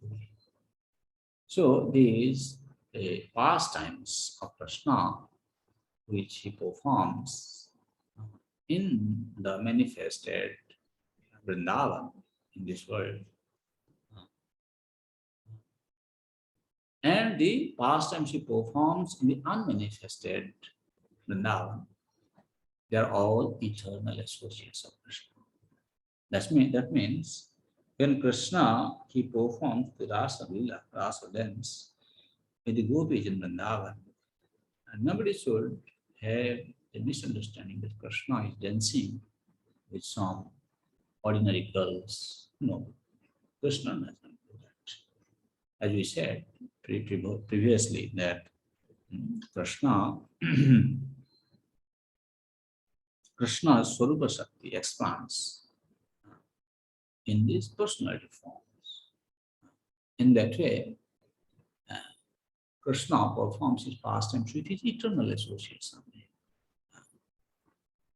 So these pastimes of Krishna, which he performs in the manifested Vrindavan in this world. And the pastimes he performs in the unmanifested Vrindavan, they are all eternal associates of Krishna. That means when Krishna he performs the Rasa Lila, Rasa dance with the gopis in Vrindavan, and nobody should have a misunderstanding that Krishna is dancing with some ordinary girls. No, Krishna does not do that. As we said previously, that Krishna, Krishna's Swarupa Shakti expands in these personality forms. In that way, Krishna performs his pastimes with his eternal associates.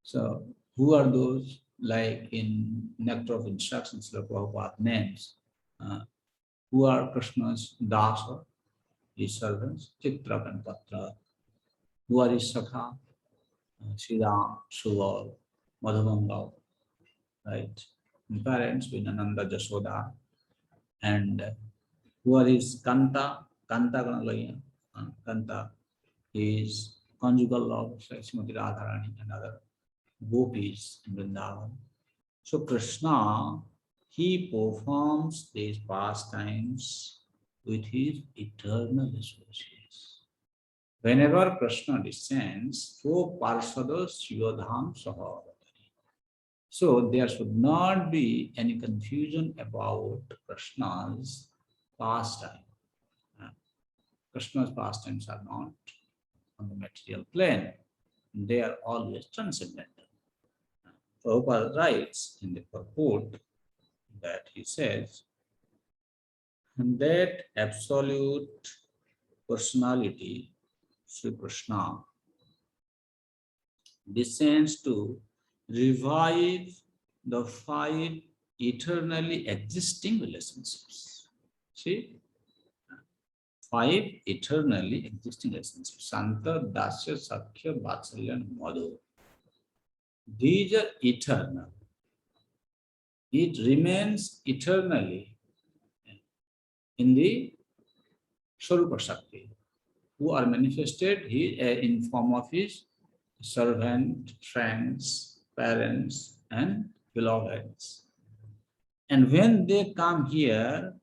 So, who are those? Like in Nectar of Instructions, Srila Prabhupada names, who are Krishna's dasa, his servants, Chitra and Patra, who are his sakha, Sridham, Suval, Madhavanga, right? And parents, Vinananda, Jashoda, and who are his Kanta, Kanta Ganalaya, Kanta is conjugal love, Srimati Radharani and other gopis in Vrindavan. So Krishna, he performs these pastimes with his eternal associates. Whenever Krishna descends, so Parsada Shivadham Saha. So there should not be any confusion about Krishna's pastime. Krishna's pastimes are not on the material plane. They are always transcendental. Prabhupada writes in the purport that he says, that absolute personality, Sri Krishna, descends to revive the 5 eternally existing relationships. See? 5 eternally existing relationships. Santa, Dasya, Sakhya, Vatsalya, and Madhu. These are eternal. It remains eternally in the Swarupa Shakti, who are manifested in form of his servant, friends, parents, and beloveds. And when they come here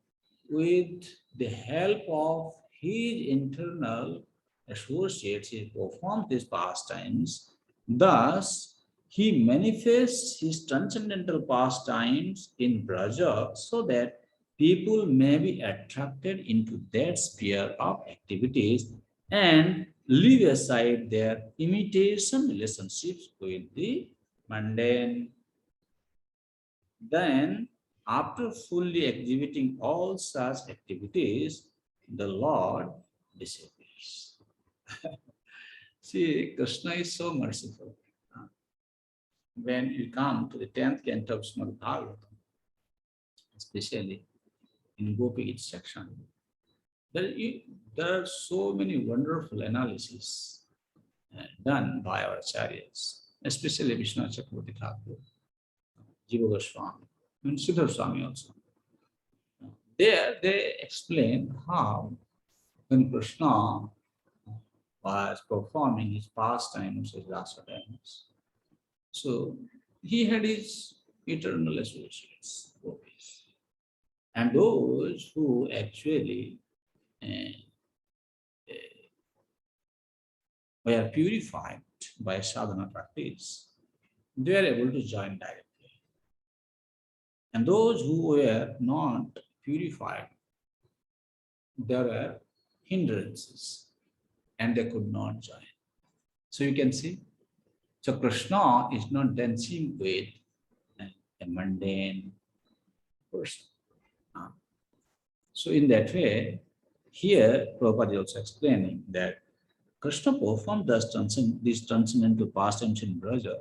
with the help of his internal associates, he performs these pastimes. Thus, he manifests his transcendental pastimes in Braja so that people may be attracted into that sphere of activities and leave aside their imitation relationships with the mundane. Then, after fully exhibiting all such activities, the Lord disappears. See, Krishna is so merciful. When you come to the 10th canto of Srimad Bhagavatam, especially in Gopi Gita section, there are so many wonderful analyses done by our acharyas, especially Vishnu Chakravarti Thakur, Jiva Goswami, and Siddhar Swami also. There they explain how when Krishna was performing his pastimes as Rasa dance, so he had his eternal associates, gopis. And those who actually were purified by sadhana practice, they are able to join directly. And those who were not purified, there were hindrances and they could not join. So you can see, so Krishna is not dancing with a mundane person. So in that way, here Prabhupada is also explaining that Krishna performed these transcendental pastimes in Braja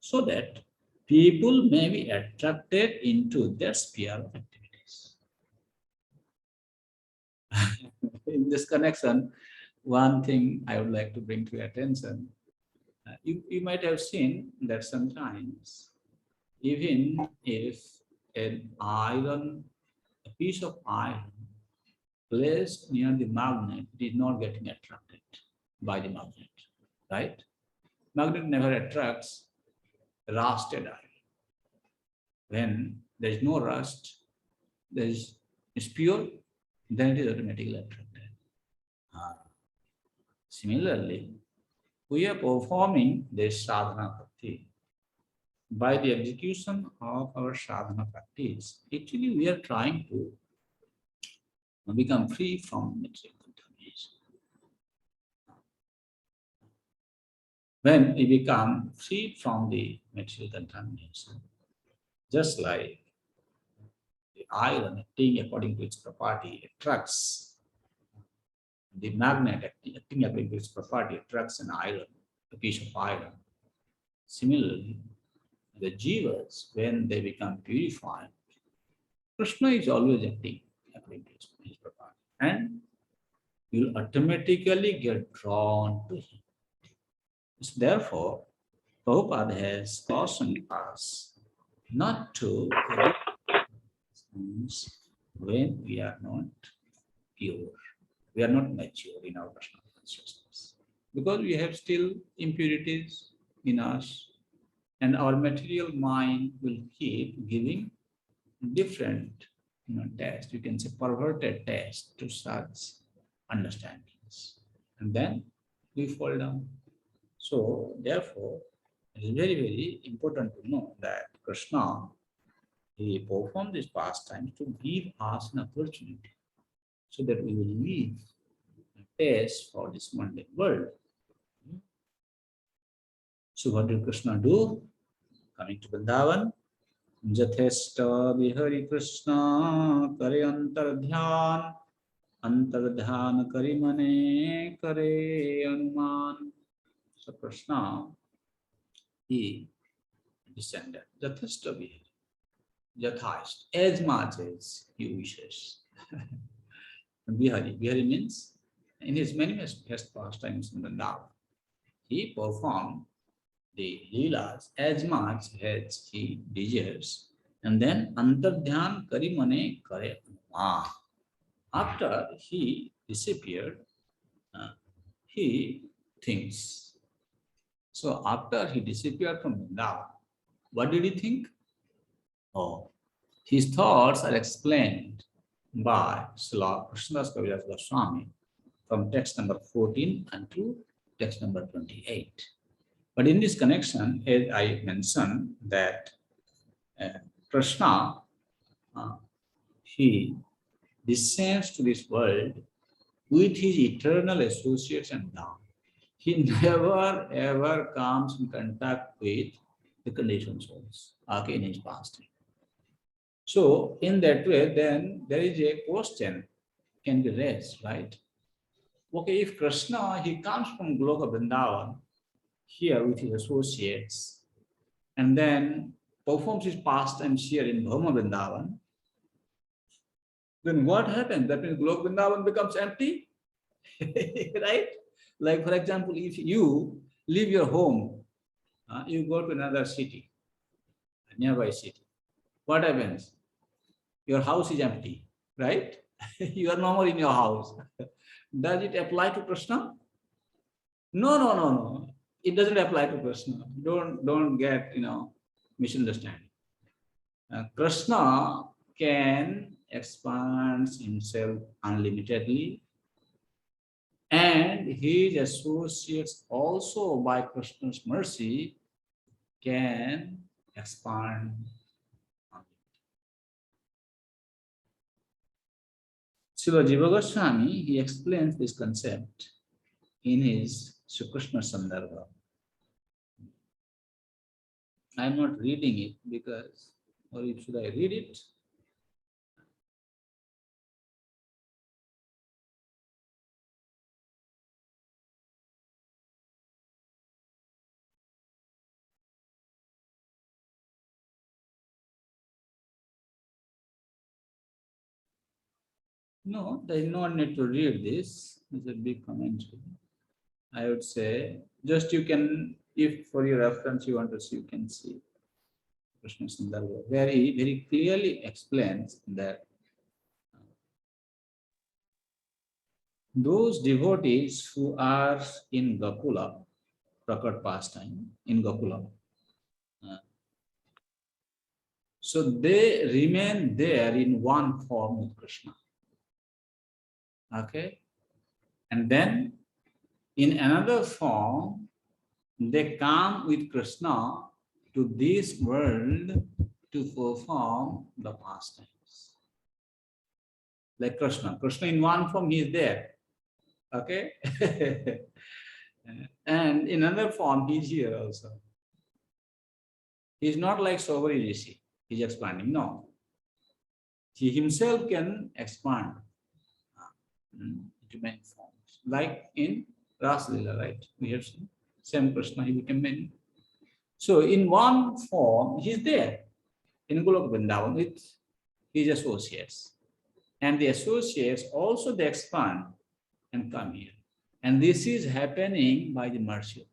so that people may be attracted into their sphere of activities. In this connection, one thing I would like to bring to your attention, You might have seen that sometimes, even if an iron, a piece of iron placed near the magnet, it is not getting attracted by the magnet, right? Magnet never attracts rusted iron. When there is no rust, there is it's pure, then it is automatically attracted. Ah. Similarly, we are performing this sadhana bhakti. By the execution of our sadhana practice, actually we are trying to become free from material contamination. When we become free from the material contamination, just like the iron acting according to its property attracts the magnet acting according to its property attracts an iron, a piece of iron. Similarly, the jivas, when they become purified, Krishna is always acting according to his property, and you'll automatically get drawn to him. So therefore, Prabhupada has cautioned us not to when we are not pure, we are not mature in our personal consciousness, because we have still impurities in us, and our material mind will keep giving different taste, you can say perverted taste to such understandings, and then we fall down. So therefore, it is very, very important to know that Krishna, he performed this pastime to give us an opportunity so that we will leave a taste for this mundane world. So what did Krishna do? Coming to Vrindavan, Jatheshta Bihari Krishna Kare Antardhyan Kari Mane Kare Anuman. So Krishna, he descended. Jatheshta Bihari. Jathast, as much as he wishes. Bihari. Bihari means in his manifest pastimes in Vrindavan, he performed the Leelas as much as he desires, and then Antardhyan Kari Mane Kare Anuman. After he disappeared, he thinks. So after he disappeared from Vrindavan, what did he think? Oh, his thoughts are explained by Srila Krishnadas Kaviraj Goswami from text number 14 until text number 28. But in this connection, as I mentioned that Krishna, he descends to this world with his eternal associates and Dham. He never ever comes in contact with the conditioned souls, okay, in his past. So in that way, then there is a question can be raised, right? Okay, if Krishna, he comes from Goloka Vrindavan here with his associates and then performs his pastimes here in Bhoma Vrindavan, then what happens? That means Goloka Vrindavan becomes empty, right? Like for example, if you leave your home, you go to another city, a nearby city, what happens? Your house is empty, right? You are no more in your house. Does it apply to Krishna? No, no, no, no. It doesn't apply to Krishna. Don't get misunderstanding. Krishna can expand himself unlimitedly, and his associates also by Krishna's mercy can expand. Srila Jiva Goswami, he explains this concept in his Sri Krishna Sandarbha. I am not reading it because, or should I read it? No, there is no need to read this. It's a big commentary. I would say just you can If for your reference you want to see, you can see Krishna Sundar very, very clearly explains that those devotees who are in Gokula, Prakat pastime in Gokula, so they remain there in one form with Krishna. Okay? And then in another form, they come with Krishna to this world to perform the pastimes. Like Krishna. Krishna in one form, he is there. Okay? And in another form, he is here also. He is not like Sobari Rishi. He is expanding. No. He himself can expand into many forms. Like in Ras Lila, right? We have seen same Krishna, he became many. So in one form, he is there in Golok Vrindavan with his associates. And the associates also they expand and come here. And this is happening by the mercy of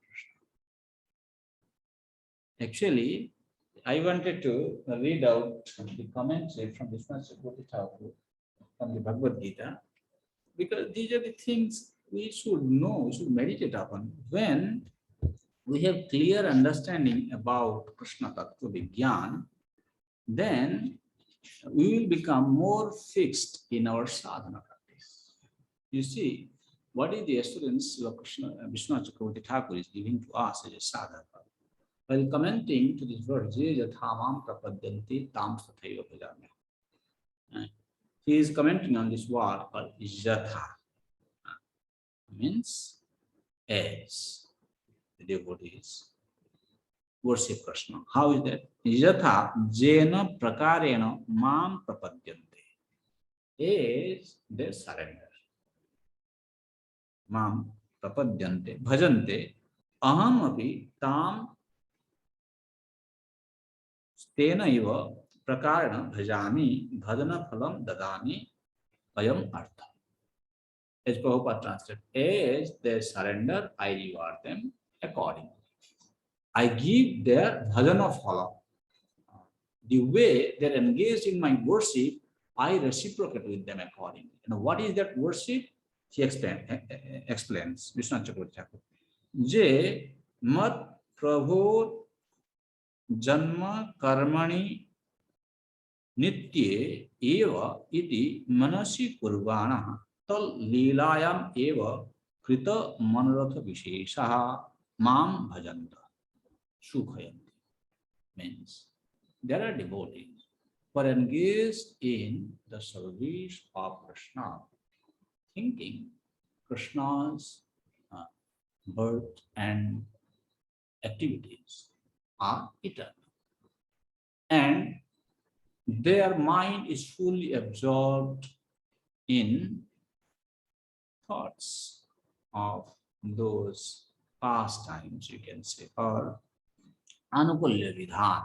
Krishna. Actually, I wanted to read out the commentary from Vishwanath Chakravarti Thakur from the Bhagavad Gita, because these are the things we should know, we should meditate upon. When we have clear understanding about Krishna Tattva Vigyan, then we will become more fixed in our sadhana practice. You see, what is the assurance of Krishna, Vishwanath Chakravarti Thakur is giving to us as a sadhana? While commenting to this verse, he is commenting on this word called Yatha, means as the devotees worship Krishna. How is that? Yatha jena prakarena mam prapadyante, as they surrender. Mam prapadyante, bhajante, aham api tam stena iva prakarana bhajami bhajana phalam dadani ayam artha. As Prabhupada translated, as they surrender, I reward them accordingly. I give their bhajana phala. The way they're engaged in my worship, I reciprocate with them accordingly. And what is that worship? He explains, Vishwanath Chakravarti Thakur. Je mat prabhu janma karmani nitye eva iti manasi kurvana tal leelayam eva krita manoratha visheshaha mam bhajanta sukhayanti. Means there are devotees who are engaged in the service of Krishna, thinking Krishna's birth and activities are eternal. And their mind is fully absorbed in thoughts of those pastimes, you can say, or anukulya vidhan,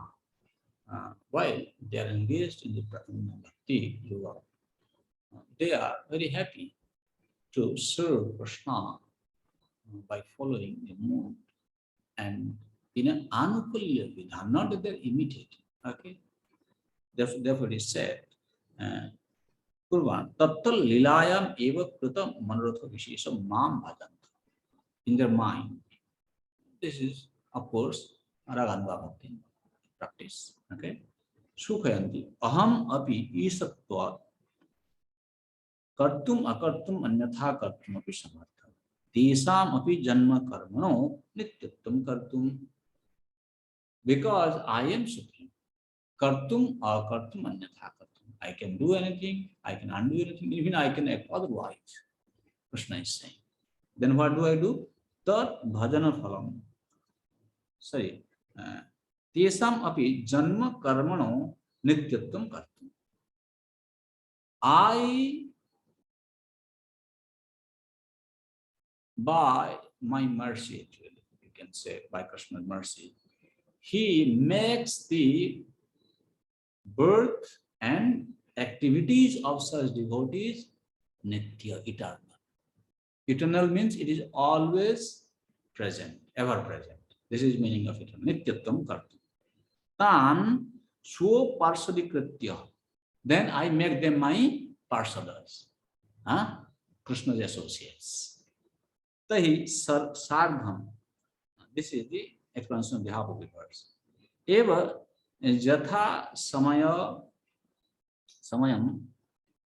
while they are engaged in the bhakti yoga. They are very happy to serve Krishna by following the mood and in an anukulya vidhan, not that they're imitating. Okay, therefore it is said, Kurvan tattal lilayam eva krita manoratha vishesha mam bhajanta. In their mind, this is of course Ragandva Bhakti practice. Okay, Sukhayanti aham api isatva kartum akartum anyatha kartum api samartha tesam api janma karmano nityattam kartum. Because I am supreme, kartum akartum anyatha kartum. I can do anything, I can undo anything, even I can act otherwise. Krishna is saying. Then what do I do? Tat bhajana phalam. Sorry. Tesam api janma karmano nityattam kartum. I, by my mercy, actually, you can say by Krishna's mercy, he makes the birth and activities of such devotees nitya, eternal. Eternal means it is always present, ever present. This is meaning of eternal. Nityatvam kartum. Tan so parsadikritya. Then I make them my parsadas. Krishna's associates. Tahi sardham. This is the explanation of the half of the verse. Eva jatha samayam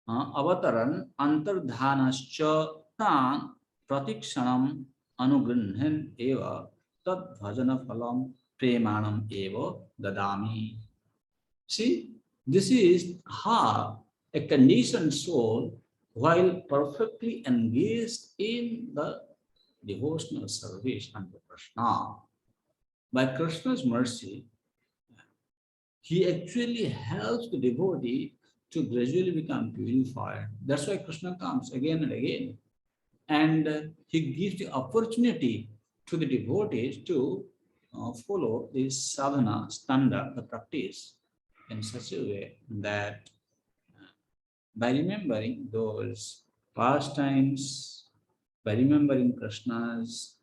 avataran antardhanascha tan pratikshanam anugrinhen eva tad bhajana phalam premanam eva dadami. See, this is how a conditioned soul, while perfectly engaged in the devotional service unto Krishna, by Krishna's mercy, he actually helps the devotee to gradually become purified. That's why Krishna comes again and again. And he gives the opportunity to the devotees to follow this sadhana standard, the practice, in such a way that by remembering those pastimes, by remembering Krishna's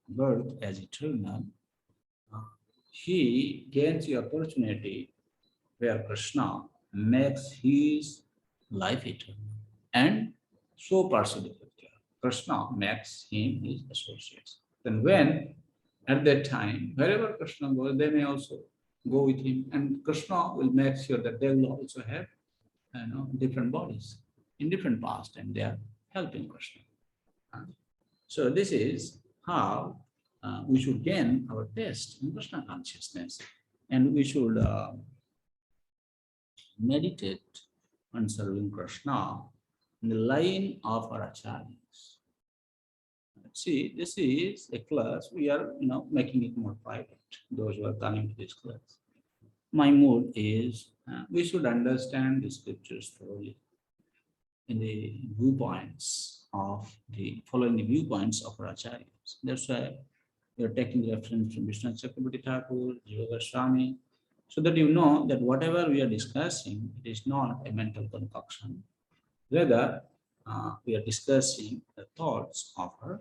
birth as eternal, he gains the opportunity where Krishna makes his life eternal. And so Parsudipatya, Krishna makes him his associates. Then when, at that time, wherever Krishna goes, they may also go with him. And Krishna will make sure that they will also have different bodies in different past, and they are helping Krishna. So this is how we should gain our taste in Krishna consciousness, and we should meditate on serving Krishna in the line of our acharyas. See, this is a class we are making it more private. Those who are coming to this class, my mood is we should understand the scriptures thoroughly in the viewpoints of following the viewpoints of our acharyas. That's why we are taking reference from Vishnu Chakrabarti Thakur, Jiva Goswami, so that you know that whatever we are discussing, it is not a mental concoction. Rather, we are discussing the thoughts of our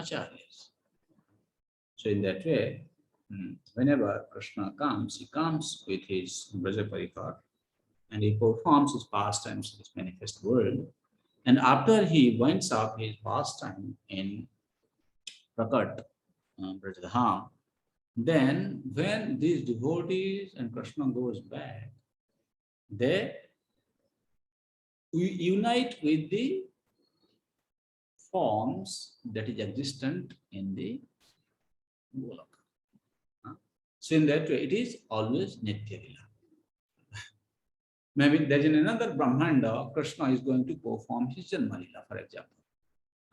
acharyas. So in that way, whenever Krishna comes, he comes with his Braja Parikar, and he performs his pastimes in this manifest world. And after he winds up his pastime in Prakat, Brajadham, then when these devotees and Krishna goes back, they unite with the forms that is existent in the Golaka. So in that way, it is always Nitya Lila. Maybe there's another Brahmanda, Krishna is going to perform his Janma Lila, for example.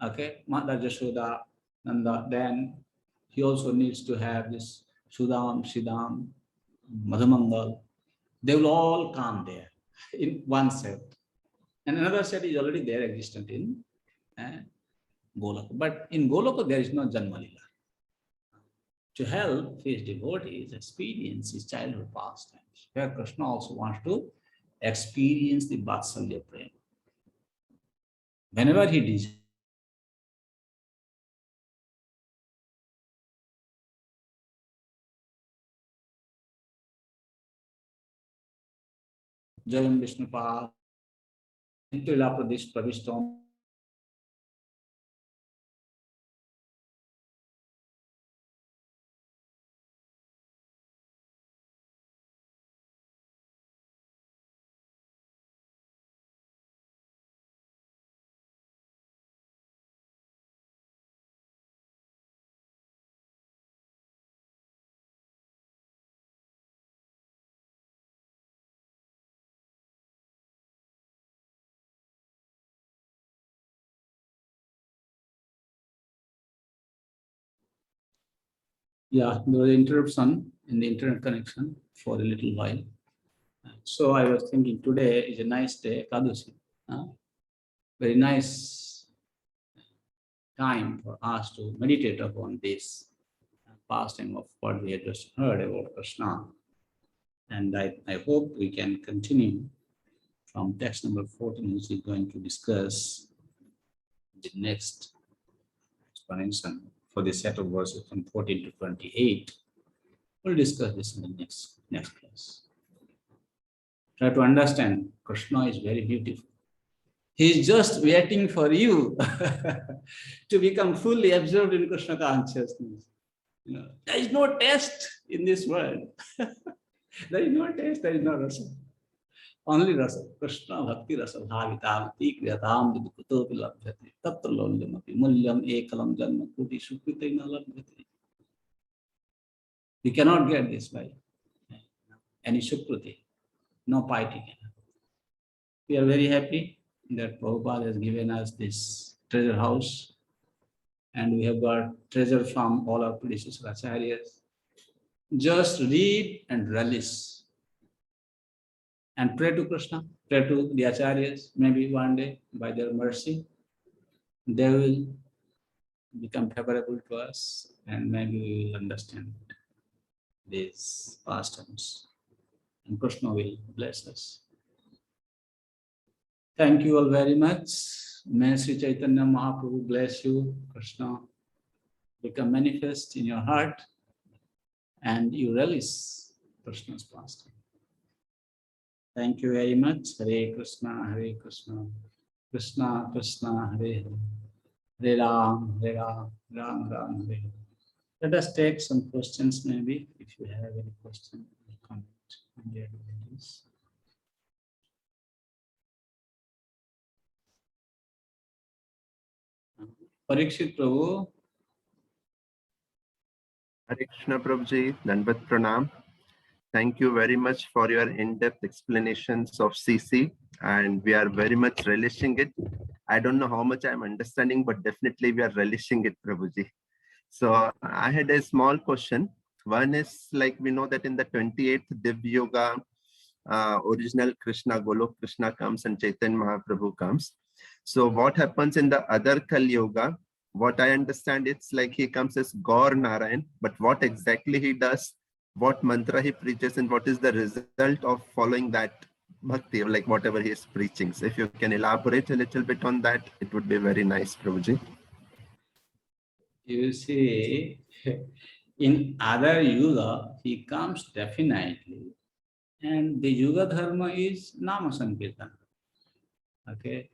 Okay, Mata Jashoda, Nanda, then he also needs to have this Sudam, Siddham, Madhumangal. They will all come there in one set. And another set is already there, existent in Golaka. But in Golaka, there is no Janma Lila. To help his devotees experience his childhood pastimes, where Krishna also wants to experience the Vatsalya Prema. Whenever he desires, Jayam Vishnupad, into Ila Pradesh Pravishtam. Yeah, there was an interruption in the internet connection for a little while. So I was thinking today is a nice day, Kadusi. Very nice time for us to meditate upon this pastime of what we had just heard about Krishna. And I hope we can continue from text number 14, which is going to discuss the next explanation. for this set of verses from 14 to 28. We'll discuss this in the next class. Try to understand Krishna is very beautiful. He is just waiting for you to become fully absorbed in Krishna consciousness. There is no taste in this world. There is no taste, there is no rasa. Only rasa. Krishna bhakti rasa bhavitam tikriyatam vidikutopi labhyate tatra lolyamapi mulyam ekalam janma kuti sukritaina labhyate. We cannot get this by any sukruti, no piety. We are very happy that Prabhupada has given us this treasure house, and we have got treasure from all our predecessor acharyas. Just read and relish and pray to Krishna, pray to the acharyas. Maybe one day, by their mercy, they will become favorable to us, and maybe we will understand these pastimes, and Krishna will bless us. Thank you all very much. May Sri Chaitanya Mahaprabhu bless you. Krishna become manifest in your heart, and you relish Krishna's pastime. Thank you very much. Hare Krishna, Hare Krishna, Krishna Krishna, Hare Hare, Hare Ram, Hare Ram, Ram Ram, Hare Hare. Let us take some questions, maybe, if you have any question or comment on the activities. Parikshit Prabhu. Hare Krishna Prabhuji, Dandavat Pranam. Thank you very much for your in-depth explanations of CC, and we are very much relishing it. I don't know how much I'm understanding, but definitely we are relishing it, Prabhuji. So I had a small question. One is, like, we know that in the 28th Div Yoga, original Krishna, Golok Krishna comes and Chaitanya Mahaprabhu comes. So what happens in the other Kali Yoga? What I understand, it's like he comes as Gaur Narayan, but what exactly he does, what mantra he preaches, and what is the result of following that bhakti, like whatever he is preaching. So if you can elaborate a little bit on that, it would be very nice, Prabhuji. You see, in other yuga, he comes definitely, and the yuga dharma is Nama Sankirtan. Okay,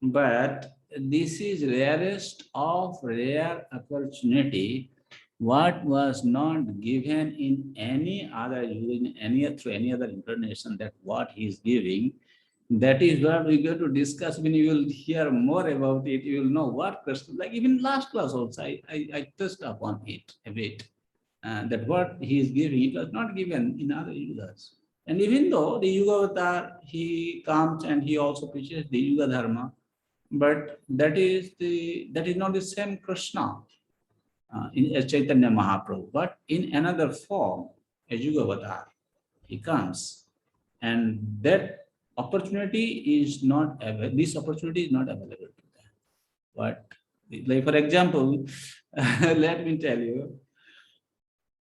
but this is rarest of rare opportunity, what was not given in any other yuga, through any other incarnation, that what he is giving. That is what we go to discuss. When you will hear more about it, you will know what Krishna, like even last class also, I touched upon it a bit, that what he is giving, it was not given in other yugas. And even though the Yuga Avatar, he comes and he also preaches the Yuga Dharma, but that is not the same Krishna in Chaitanya Mahaprabhu, but in another form, a Yuga Avatar, he comes, and that opportunity is not available. This opportunity is not available to them. But, like for example, let me tell you,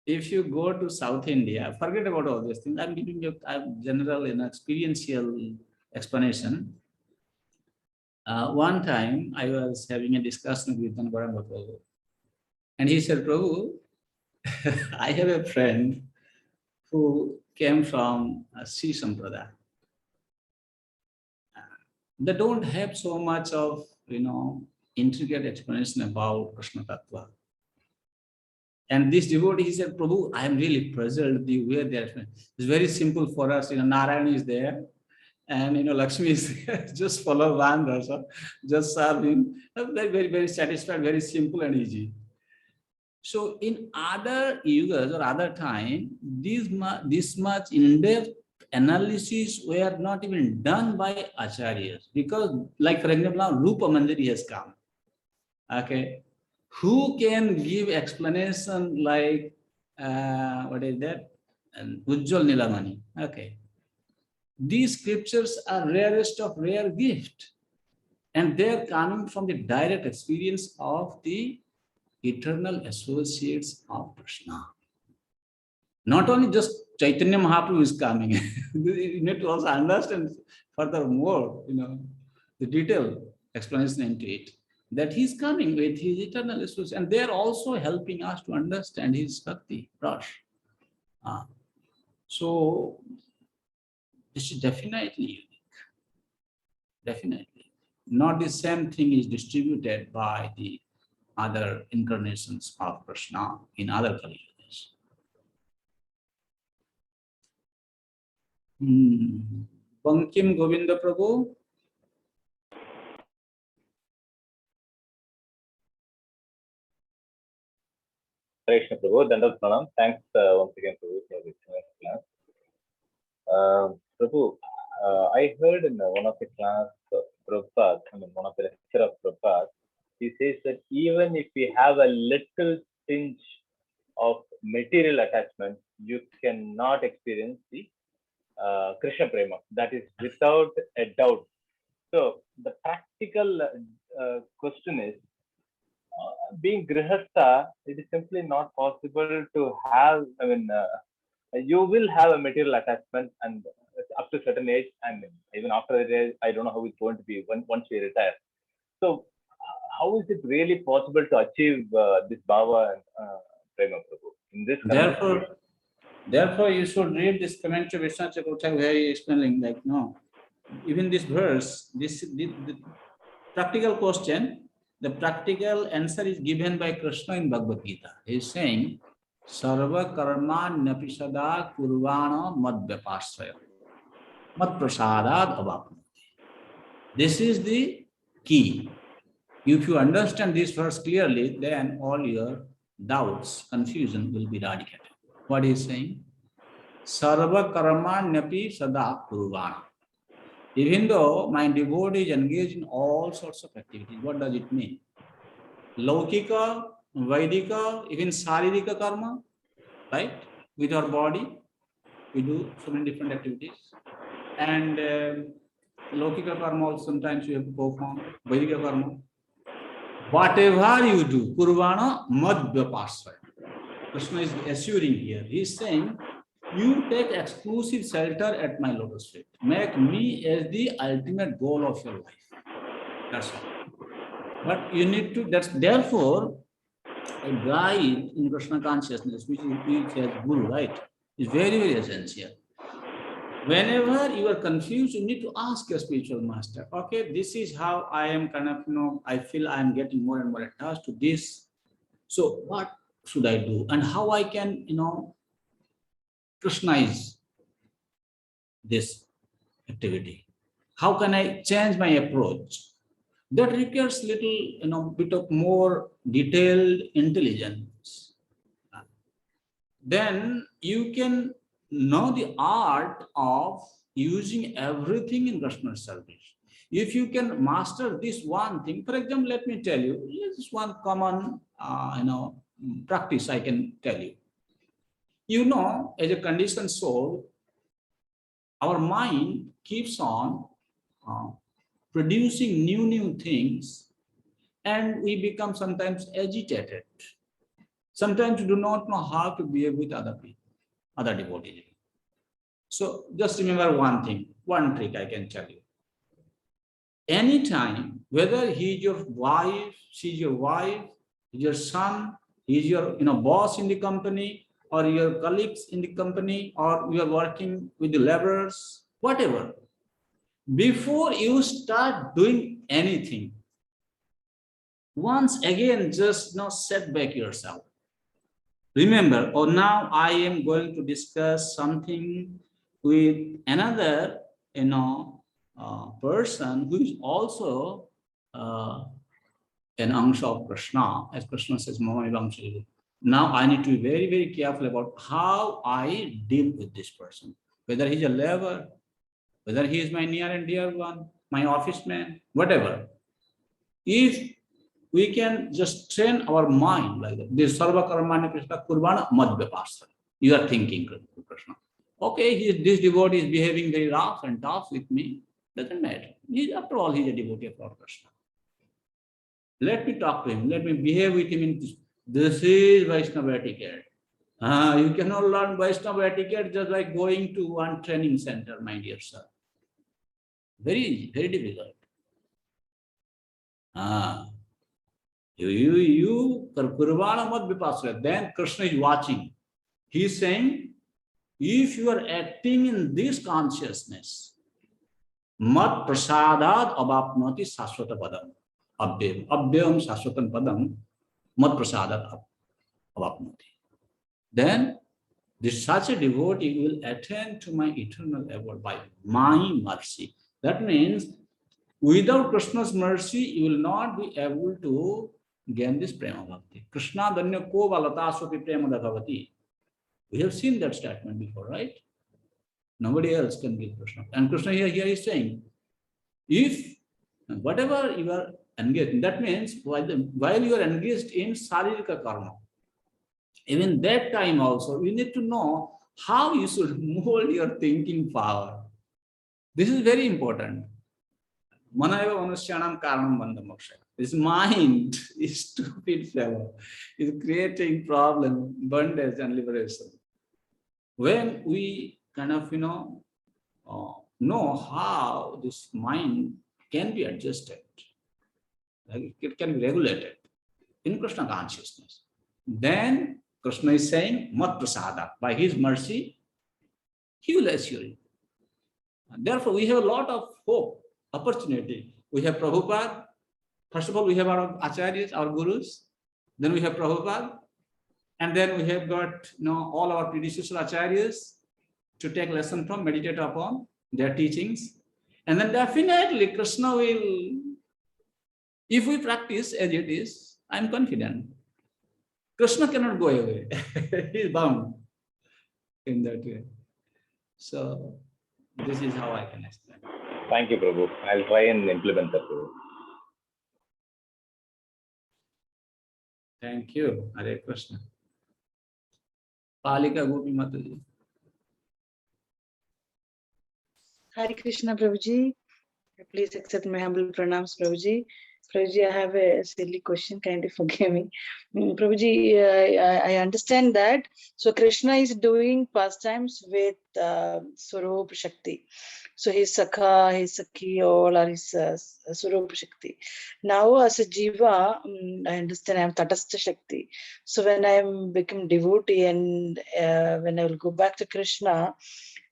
if you go to South India, forget about all these things. I'm giving you a general and experiential explanation. One time I was having a discussion with Gauranga Prabhu, and he said, Prabhu, I have a friend who came from Sri Sampradaya. They don't have so much of, intricate explanation about Krishna Tattva. And this devotee, he said, Prabhu, I am really puzzled the way they are explaining. It's very simple for us. Narayana is there, and Lakshmi is there. Just follow one rasa, just serve him. Very, very, very satisfied, very simple and easy. So in other yugas or other time, this much in-depth analysis were not even done by acharyas, because, like for example, now Rupa Manjari has come. Okay, who can give explanation like what is that? And Ujjwal Nilamani. Okay, these scriptures are rarest of rare gift, and they're coming from the direct experience of the eternal associates of Krishna. Not only just Chaitanya Mahaprabhu is coming. You need to also understand furthermore, the detailed explanation into it. that he's coming with his eternal resources, and they're also helping us to understand his Bhakti Rush. So this is definitely unique. Definitely. Not the same thing is distributed by the other incarnations of Krishna in other Kali Yugas. Bankim Govinda Prabhu. Krishna Prabhu, Dandavat Pranam. Thanks once again, Prabhu, for this class. Prabhu, I heard in one of the class, Prabhupada, one of the lecture of Prabhupada, he says that even if we have a little tinge of material attachment, you cannot experience the Krishna Prema. That is without a doubt. So the practical question is, being Grihastha, it is simply not possible to have, you will have a material attachment and up to a certain age, and even after that age, I don't know how it's going to be once we retire. So how is it really possible to achieve this Bhava and Prema, Prabhu? In this Therefore, you should read this commentary of Vishnu Chakravarti where he is explaining, like, no, even this verse, the practical question, the practical answer is given by Krishna in Bhagavad Gita. He is saying, Sarva karma napisada kurvana mad vyapasraya mad prasadad avapnoti. This is the key. If you understand this verse clearly, then all your doubts, confusion will be eradicated. What he is saying? Sarva karma napi sada kurvana. Even though my devotee is engaged in all sorts of activities, what does it mean? Laukika, Vaidika, even Saririka karma, right? With our body, we do so many different activities. And Laukika karma also sometimes you have to perform, Vaidika karma. Whatever you do, Kurvana mad vyapasraya. Krishna is assuring here. He is saying, you take exclusive shelter at my lotus feet. Make me as the ultimate goal of your life. That's all. But you need to, therefore, a guide in Krishna consciousness, which has Guru, right, is very, very essential. Whenever you are confused, you need to ask your spiritual master, okay, this is how I am kind of, I feel I am getting more and more attached to this. So what should I do? And how I can, Krishnaize this activity? How can I change my approach? That requires little, bit of more detailed intelligence. Then you can know the art of using everything in Krishna's service. If you can master this one thing, for example, let me tell you, this is one common, practice I can tell you. As a conditioned soul, our mind keeps on producing new things, and we become sometimes agitated. Sometimes we do not know how to behave with other people, other devotees. So just remember one thing, one trick I can tell you. Anytime, whether he is your wife, she is your wife, your son, he is your boss in the company, or your colleagues in the company, or you are working with the laborers, whatever. Before you start doing anything, once again, just set back yourself. Remember, now I am going to discuss something with another, person who is also an Angsha of Krishna, as Krishna says, Mama. Now I need to be very, very careful about how I deal with this person, whether he's a laborer, whether he is my near and dear one, my office man, whatever. If we can just train our mind like that, this Sarva Karmani Krishna Kurvana Mad Vyapasraya. You are thinking, Krishna, okay, this devotee is behaving very rough and tough with me. Doesn't matter. After all, he's a devotee of Lord Krishna. Let me talk to him. Let me behave with him. This is Vaishnava etiquette. You cannot learn Vaishnava etiquette just like going to one training center, my dear sir. Very easy, very difficult. You Kurvana mat vipasya. Then Krishna is watching. He is saying, if you are acting in this consciousness, mat prasadat abapnoti saswata padam. Abhyam saswatam padam mat prasadat abapnoti. Then this such a devotee will attain to my eternal abode by my mercy. That means without Krishna's mercy, you will not be able to gain this prema bhakti. Krishna danya ko valata swapi prema bhavati. We have seen that statement before, right? Nobody else can give Krishna. And Krishna here is saying, if whatever you are engaged in, that means while you are engaged in saririka karma, even that time also, you need to know how you should mold your thinking power. This is very important. Manaiva manushyanam karanam bandha moksha. This mind is stupid fellow, is creating problem, bondage and liberation. When we kind of, know how this mind can be adjusted, like it can be regulated in Krishna consciousness, then Krishna is saying, mat prasada, by his mercy, he will assure you. And therefore, we have a lot of hope, opportunity. We have Prabhupada. First of all, we have our acharyas, our gurus. Then we have Prabhupada. And then we have got all our predecessor acharyas to take lesson from, meditate upon their teachings. And then definitely Krishna will, if we practice as it is, I'm confident, Krishna cannot go away. He is bound in that way. So this is how I can explain. Thank you, Prabhu. I'll try and implement that, Prabhu. Thank you, Hare Krishna. Palika Gopi Mataji. Hare Krishna, Prabhuji. Please accept my humble pranams, Prabhuji. Prabhuji, I have a silly question. Kindly forgive me. Prabhuji, I understand that. So Krishna is doing pastimes with Swarup Shakti. So his Sakha, his Sakhi, all are his Swarup Shakti. Now as a Jiva, I understand I am Tatastha Shakti. So when I become devotee and when I will go back to Krishna,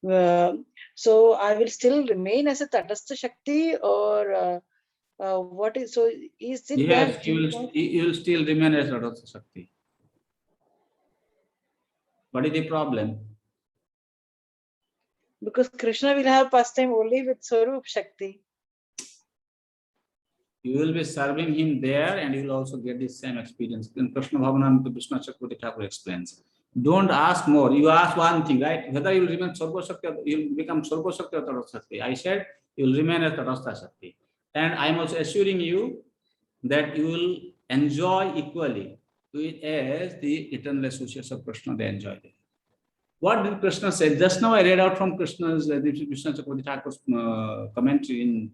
so I will still remain as a Tatastha Shakti, or what is, so is it Yes, that you will still remain as Tatastha Shakti. What is the problem? because Krishna will have pastime only with Swarup Shakti? You will be serving him there and you will also get the same experience. In Krishna Bhavananda, Krishna Chakravarti Thakur explains. Don't ask more. You ask one thing, right? Whether you will remain Swarga Shakti, you will become Swarga Shakti or Tatastha Shakti. I said you will remain as Tatastha Shakti. And I am also assuring you that you will enjoy equally as the eternal associates of Krishna, they enjoy it. What did Krishna say? Just now I read out from Krishna's Krishna Chakravarti Thakur's commentary in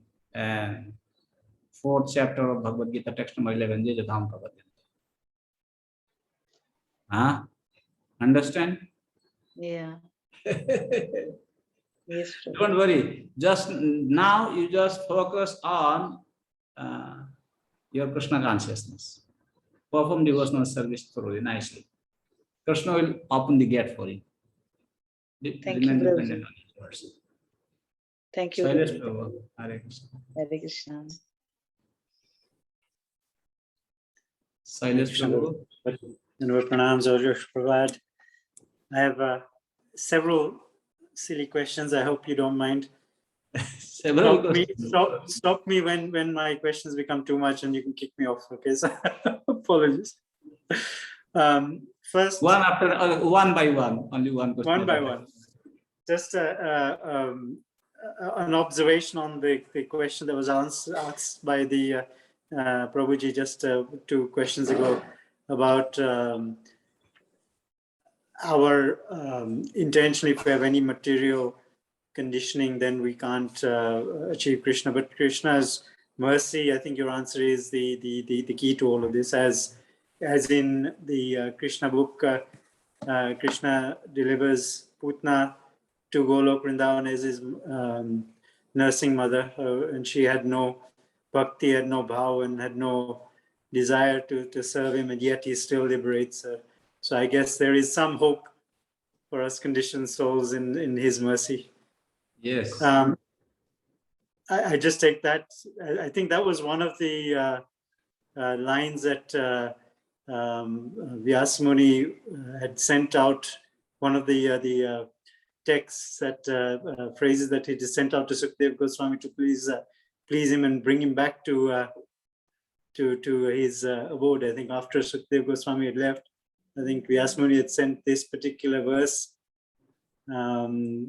4th chapter of Bhagavad Gita, text number 11. Jajadham Prabhadyante. Understand? Yeah. Yes, Prabhu. Don't worry. Just now you just focus on your Krishna consciousness. Perform devotional service thoroughly, nicely. Krishna will open the gate for you. Thank you, Prabhu. Thank you. Silence, Prabhu. Prabhu. Hare Krishna. Hare Krishna. Silence, Prabhu. Pranams, Josh Prabhat. I have several silly questions. I hope you don't mind. Several Stop me when my questions become too much and you can kick me off. Okay, so apologies. First, one after one by one, only one question. One by one. Just an observation on the question that was asked by the Prabhuji just 2 questions ago about our intention. If we have any material conditioning, then we can't achieve Krishna. But Krishna's mercy, I think your answer is the key to all of this. As in the Krishna book, Krishna delivers Putna to Golok Vrindavan as his nursing mother, and she had no bhakti, had no bhav, and had no desire to serve him, and yet he still liberates her. So I guess there is some hope for us conditioned souls in his mercy. Yes. I just take that. I think that was one of the lines that Vyasamuni had sent out. One of the texts that phrases that he just sent out to Sukdev Goswami to please him and bring him back to his abode. I think after Sukdev Goswami had left, I think Vyasamuni had sent this particular verse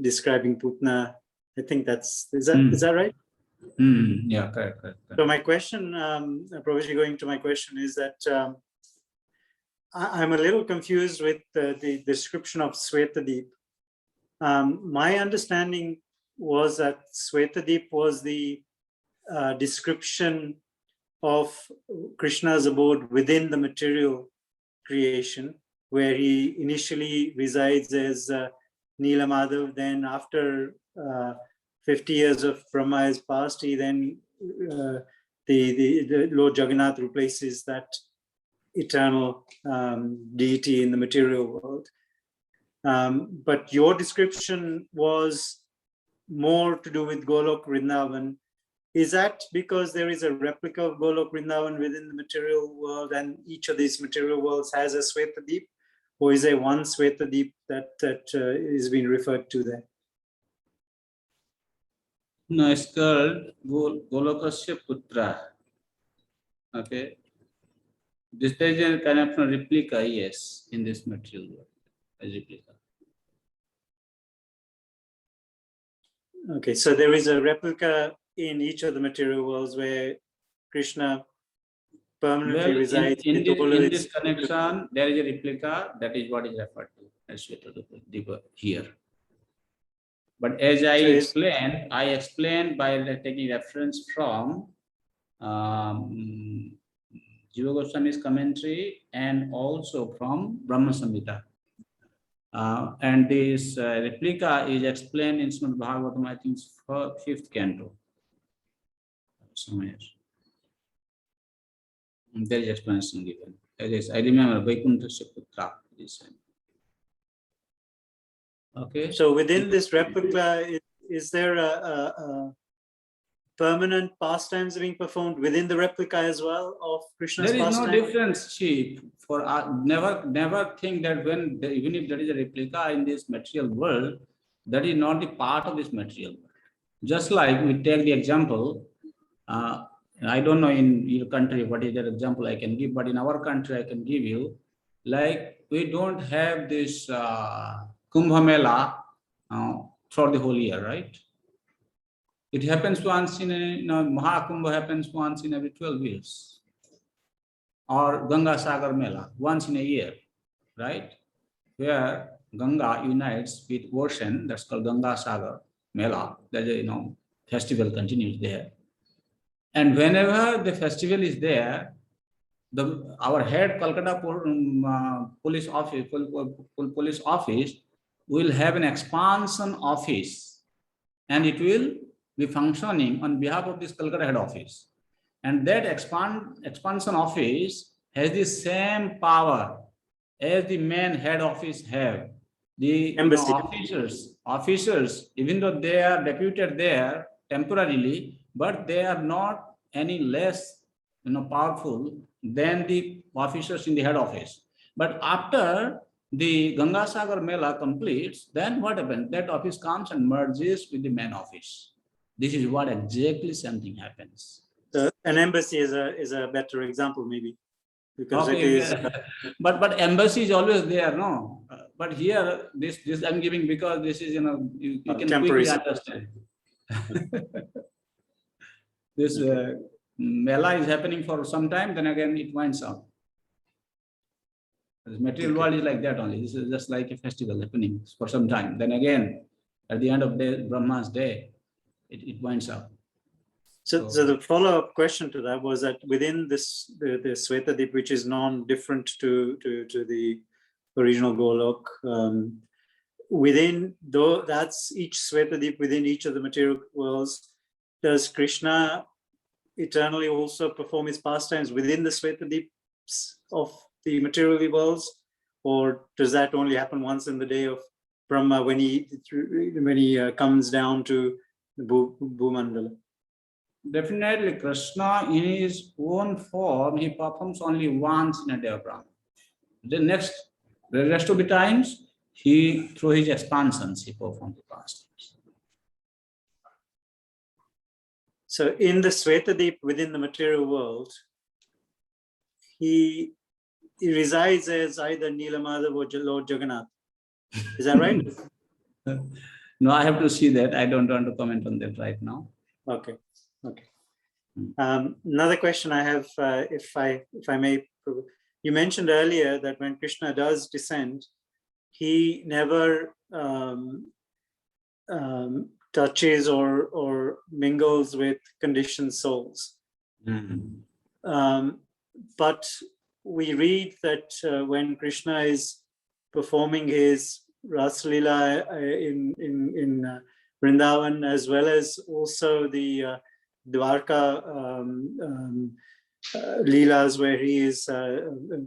describing Putna. I think is that right? Yeah, correct. So my question, Prabhuji, going to my question is that I'm a little confused with the description of Swetadeep. My understanding was that Swetadeep was the description of Krishna's abode within the material creation, where he initially resides as Neela Madhav. Then after 50 years of Brahma has passed, he then the Lord Jagannath replaces that eternal deity in the material world. But your description was more to do with Golok Vrindavan. Is that because there is a replica of Golok Vrindavan within the material world, and each of these material worlds has a Swetadeep, or is there one Swetadeep that is being referred to there? No, it's called Golokasya Putra. Okay. This is a kind of a replica, yes, in this material world, a replica. Okay, so there is a replica in each of the material worlds where Krishna permanently resides. In this connection, there is a replica. That is what is referred to as Swetadeep here. But as I explained by taking reference from Jiva Goswami's commentary and also from Brahma Samhita. And this replica is explained in Srimad Bhagavatam, I think, 5th canto. Somewhere. There is explanation given. I remember Vaikuntha Putra. Okay. So within this replica, is there a permanent pastimes being performed within the replica as well of Krishna's There is pastime? no difference, Chief. For never think that even if there is a replica in this material world, that is not the part of this material world. Just like we take the example, I don't know in your country what is the example I can give, but in our country I can give you, like we don't have this Kumbh Mela throughout the whole year, right? It happens once in Mahakumbh happens once in every 12 years. Or Ganga Sagar Mela, once in a year, right? Where Ganga unites with ocean, that's called Ganga Sagar Mela. That festival continues there. And whenever the festival is there, our head Kolkata police office will have an expansion office, and it will be functioning on behalf of this Kolkata head office. And that expansion office has the same power as the main head office have. The officers, even though they are deputed there temporarily, but they are not any less powerful than the officers in the head office. But after the Ganga Sagar Mela completes, then what happens? That office comes and merges with the main office. This is what exactly something happens. An embassy is a better example, maybe, because it is. But embassy is always there, no. But here, this I'm giving because this is you can quickly understand. This Mela is happening for some time, then again it winds up. The material world is like that only. This is just like a festival happening for some time. Then again, at the end of Brahma's day, it winds up. So the follow-up question to that was that within this the Swetadeep, which is non-different to the original Golok, that's each Swetadeep within each of the material worlds. Does Krishna eternally also perform his pastimes within the Svetadips of the material worlds, or does that only happen once in the day of Brahma when he comes down to the Bhumandala? Definitely, Krishna in his own form, he performs only once in a day of Brahma. The rest of the times, he, through his expansions, he performs the pastimes. So in the Svetadip within the material world, he resides as either Nilamadhav or Lord Jagannath. Is that right? No, I have to see that. I don't want to comment on that right now. Okay. Another question I have, if I may, you mentioned earlier that when Krishna does descend, he never touches or mingles with conditioned souls. But we read that when Krishna is performing his Ras Leela in Vrindavan, as well as also the Dwarka Leelas, where he is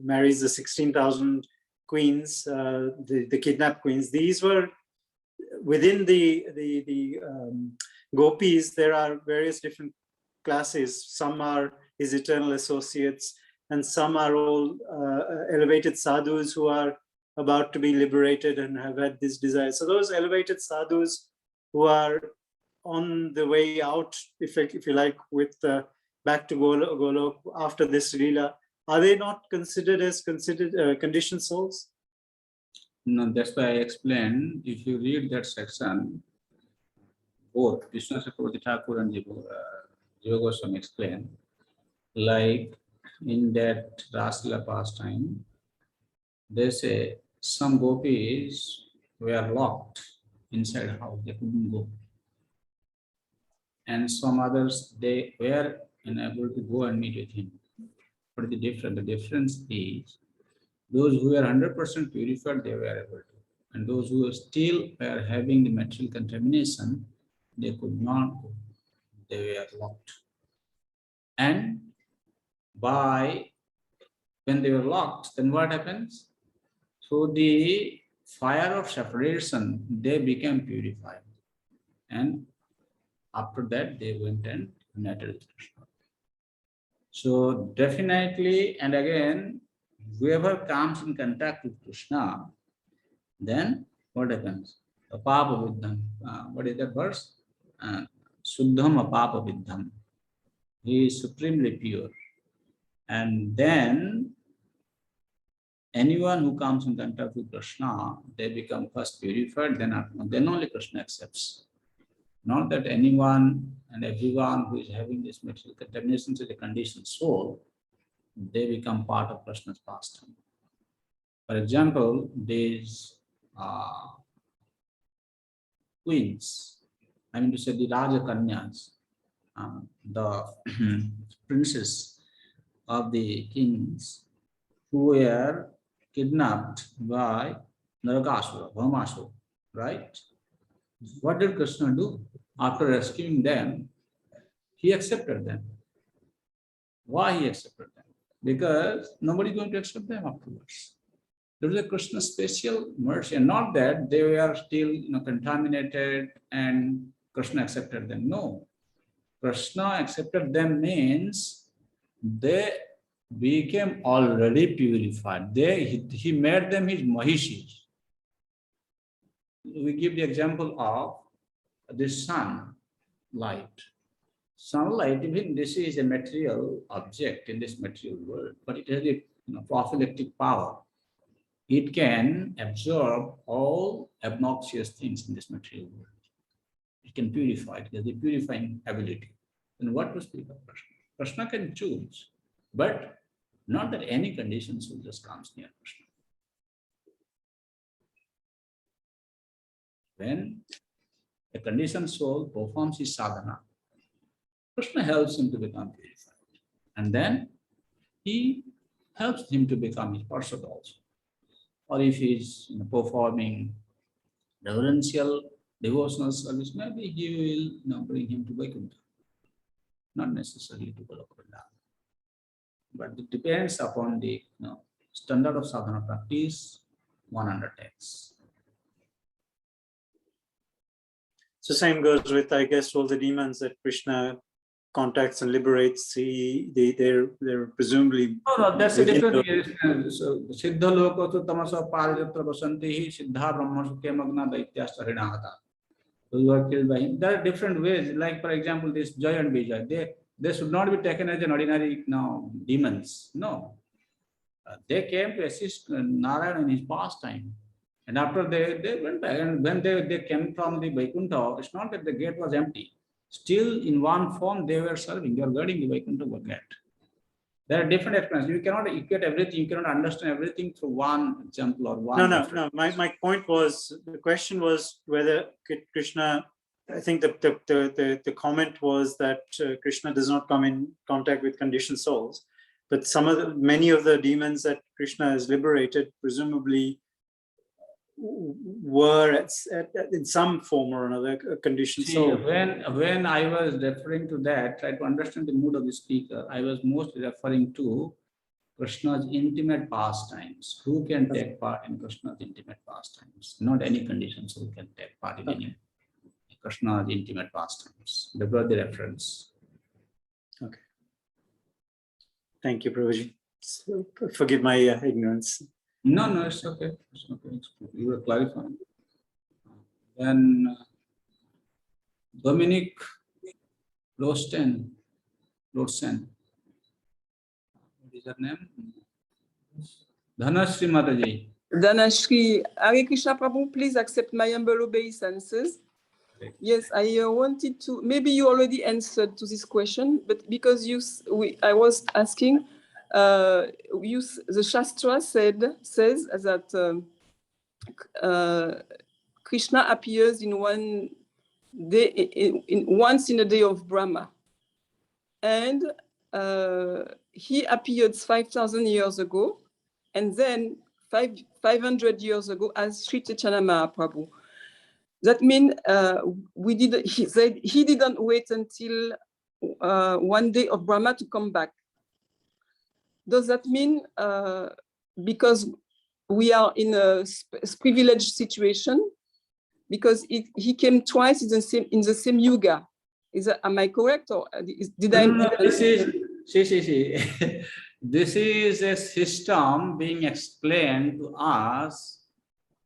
marries the 16,000 queens, the kidnapped queens. These were within the gopis. There are various different classes. Some are his eternal associates, and some are all elevated sadhus who are about to be liberated and have had this desire. So those elevated sadhus who are on the way out, if you like, with back to Golok after this Leela, are they not considered conditioned souls? No, that's why I explained. If you read that section, both Vishnu Chakravarti Thakur and Jiva Goswami explain, like in that Ras Leela pastime, they say some gopis were locked inside a house, they couldn't go. And some others, they were unable to go and meet with him. What is the difference? The difference is those who were 100% purified, they were able to. And those who still were having the material contamination, they could not go. They were locked. And when they were locked, then what happens? So the fire of separation, they became purified. And after that, they went and united with Krishna. So definitely, and again, whoever comes in contact with Krishna, then what happens? Apapa Viddham. What is that verse? Suddham Apapa Viddham. He is supremely pure. And then anyone who comes in contact with Krishna, they become first purified, then only Krishna accepts. Not that anyone and everyone who is having this material contamination to the conditioned soul, they become part of Krishna's pastime. For example, these queens, I mean to say the Raja Kanyas, the princes of the kings who were kidnapped by Narakasura, Bhaumasura, right? What did Krishna do? After rescuing them, he accepted them. Why he accepted them? Because nobody is going to accept them afterwards. There was a Krishna special mercy, and not that they were still contaminated and Krishna accepted them. No. Krishna accepted them means they became already purified. He made them his Mahishis. We give the example of the sunlight. Sunlight, even this is a material object in this material world, but it has a prophylactic power. It can absorb all obnoxious things in this material world. It can purify it. It has a purifying ability. Then what to speak of Krishna? Krishna can choose, but not that any conditions will just comes near Krishna. When a conditioned soul performs his sadhana, Krishna helps him to become purified. And then he helps him to become his Parshad also. Or if he is performing reverential devotional service, maybe he will bring him to Vaikuntha. not necessarily to Goloka Vrindavan. But it depends upon the standard of sadhana practice one undertakes. So same goes with, I guess, all the demons that Krishna contacts and liberates. They're presumably. No, that's a within different the- case. So Siddha Loko to Tamasa Parijatra Vasanti Siddha Brahma Sukhe Magna Daityasta Hrinahata. Those who are killed by him. There are different ways. Like for example, this Jay and Vijay, they should not be taken as an ordinary demons. No. They came to assist Narayana in his pastime. And after they went back, and when they came from the Vaikuntha, it's not that the gate was empty. Still, in one form, they were serving. They were guarding the Vaikuntha gate. There are different explanations. You cannot equate everything. You cannot understand everything through one example or one. No. My point was, the question was whether Krishna. I think the comment was that Krishna does not come in contact with conditioned souls, but many of the demons that Krishna has liberated presumably were in some form or another a conditioned soul. When I was referring to that, try to understand the mood of the speaker, I was mostly referring to Krishna's intimate pastimes. Who can take part in Krishna's intimate pastimes? Not any conditions who can take part in any Krishna's intimate pastimes. That was the reference. Okay. Thank you, Prabhuji. Forgive my ignorance. No, it's okay. It's okay. You were clarifying. Then Dominic Rosten. What is her name? Dhanashri Mataji. Dhanashri, Hare Krishna Prabhu, please accept my humble obeisances. Yes, I wanted to, maybe you already answered to this question, but because I was asking, the Shastra says that Krishna appears in one day, once in a day of Brahma, and he appeared 5,000 years ago, and then 500 years ago as Sri Chaitanya Mahaprabhu. That means he didn't wait until one day of Brahma to come back. Does that mean because we are in a privileged situation, because he came twice in the same yuga? Am I correct, or did I? No, this is a system being explained to us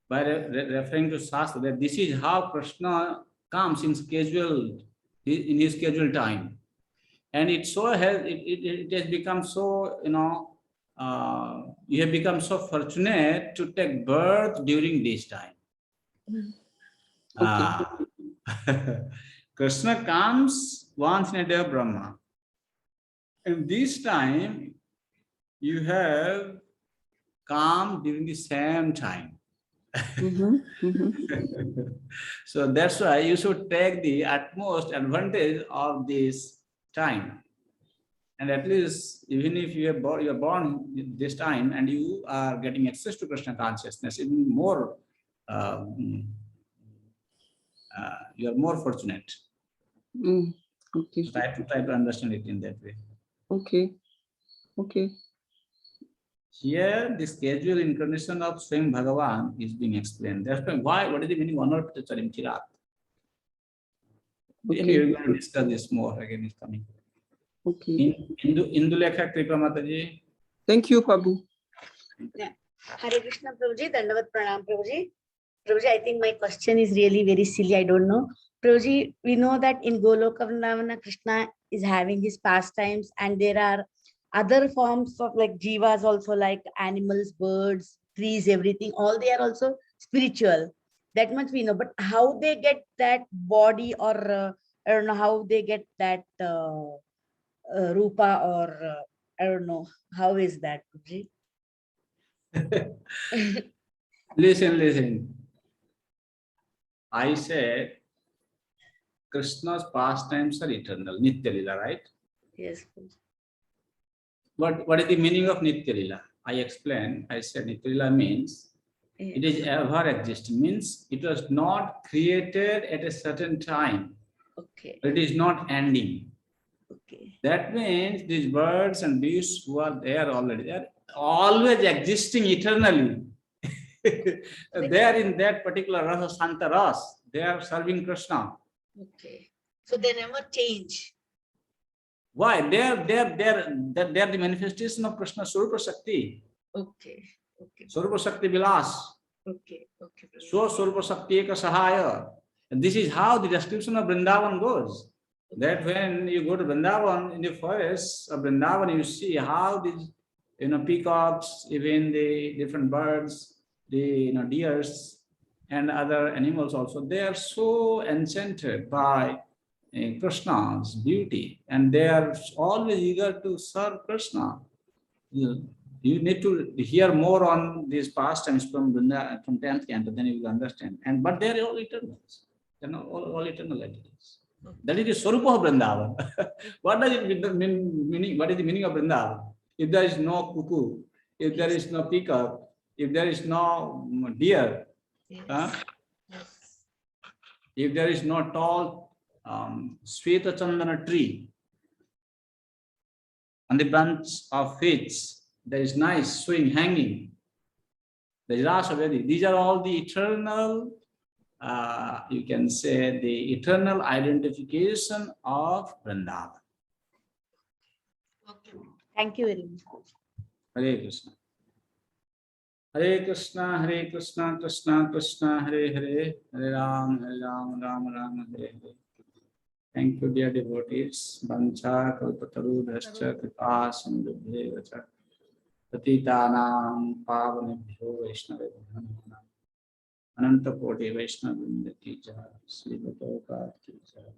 by referring to Shastra, that this is how Krishna comes in his scheduled time. And it has become so, you have become so fortunate to take birth during this time. Okay. Krishna comes once in a day of Brahma. And this time, you have come during the same time. So that's why you should take the utmost advantage of this time. And at least, even if you are born this time and you are getting access to Krishna consciousness, even more, you are more fortunate. Okay. So try to understand it in that way. Okay. Here, the scheduled incarnation of Swayam Bhagavan is being explained. That's why. What is the meaning of Charim Chirat? Okay. We are going to discuss this more again. Is coming. Okay. Indulekha Kripa Mataji. Thank you, Prabhu. Yeah. Hare Krishna Prabhuji, Dandavat Pranam Prabhuji. Prabhuji, I think my question is really very silly. I don't know. Prabhuji, we know that in Goloka Vrindavana, Krishna is having his pastimes, and there are other forms of like jivas also, like animals, birds, trees, everything. All they are also spiritual. That much we know. But how they get that body, or I don't know how they get that rupa, or I don't know. How is that, Prabhuji? Listen. I said Krishna's pastimes are eternal, Nitya Lila, right? Yes. What is the meaning of Nitya Lila? I explained. I said Nitya Lila means it is ever existing, means it was not created at a certain time. Okay. It is not ending. Okay. That means these birds and beasts who are there already, they are always existing eternally. They are in that particular rasa, Santa Ras. They are serving Krishna. Okay. So they never change. Why? They are the manifestation of Krishna Swarupa Shakti. Okay. Okay. Swarupa Shakti Vilas. Okay. Okay. Prabhuji. So Swarupa Shakti Eka Sahaya. And this is how the description of Vrindavan goes. That when you go to Vrindavan, in the forest of Vrindavan, you see how these, peacocks, even the different birds, the deers and other animals also, they are so enchanted by Krishna's beauty, and they are always eager to serve Krishna. You need to hear more on these pastimes from 10th canto, then you will understand. But they are all eternals. They are not all eternal entities. That is the Swarupa of Vrindavan. What does it mean? What is the meaning of Vrindavan? If there is no cuckoo, if there is no peacock, if there is no deer, Yes. if there is no tall Sweta Chandana tree on the branch of figs, there is nice swing hanging, there is Rasavedi. These are all the eternal, you can say the eternal identification of Vrindavan. Okay. Thank you very much. Hare Krishna. Hare Krishna, Hare Krishna, Krishna Krishna, Hare Hare, Hare Ram, Ram Ram, Hare Hare. Thank you, dear devotees. Vancha kalpatarudhascha kripa sindhubheva cha patitanam pavanebhyo vaishnavebhyo namo. Ananta Koti Vaishnava Vrinda ki jai, Sri Prabhupada ki jai.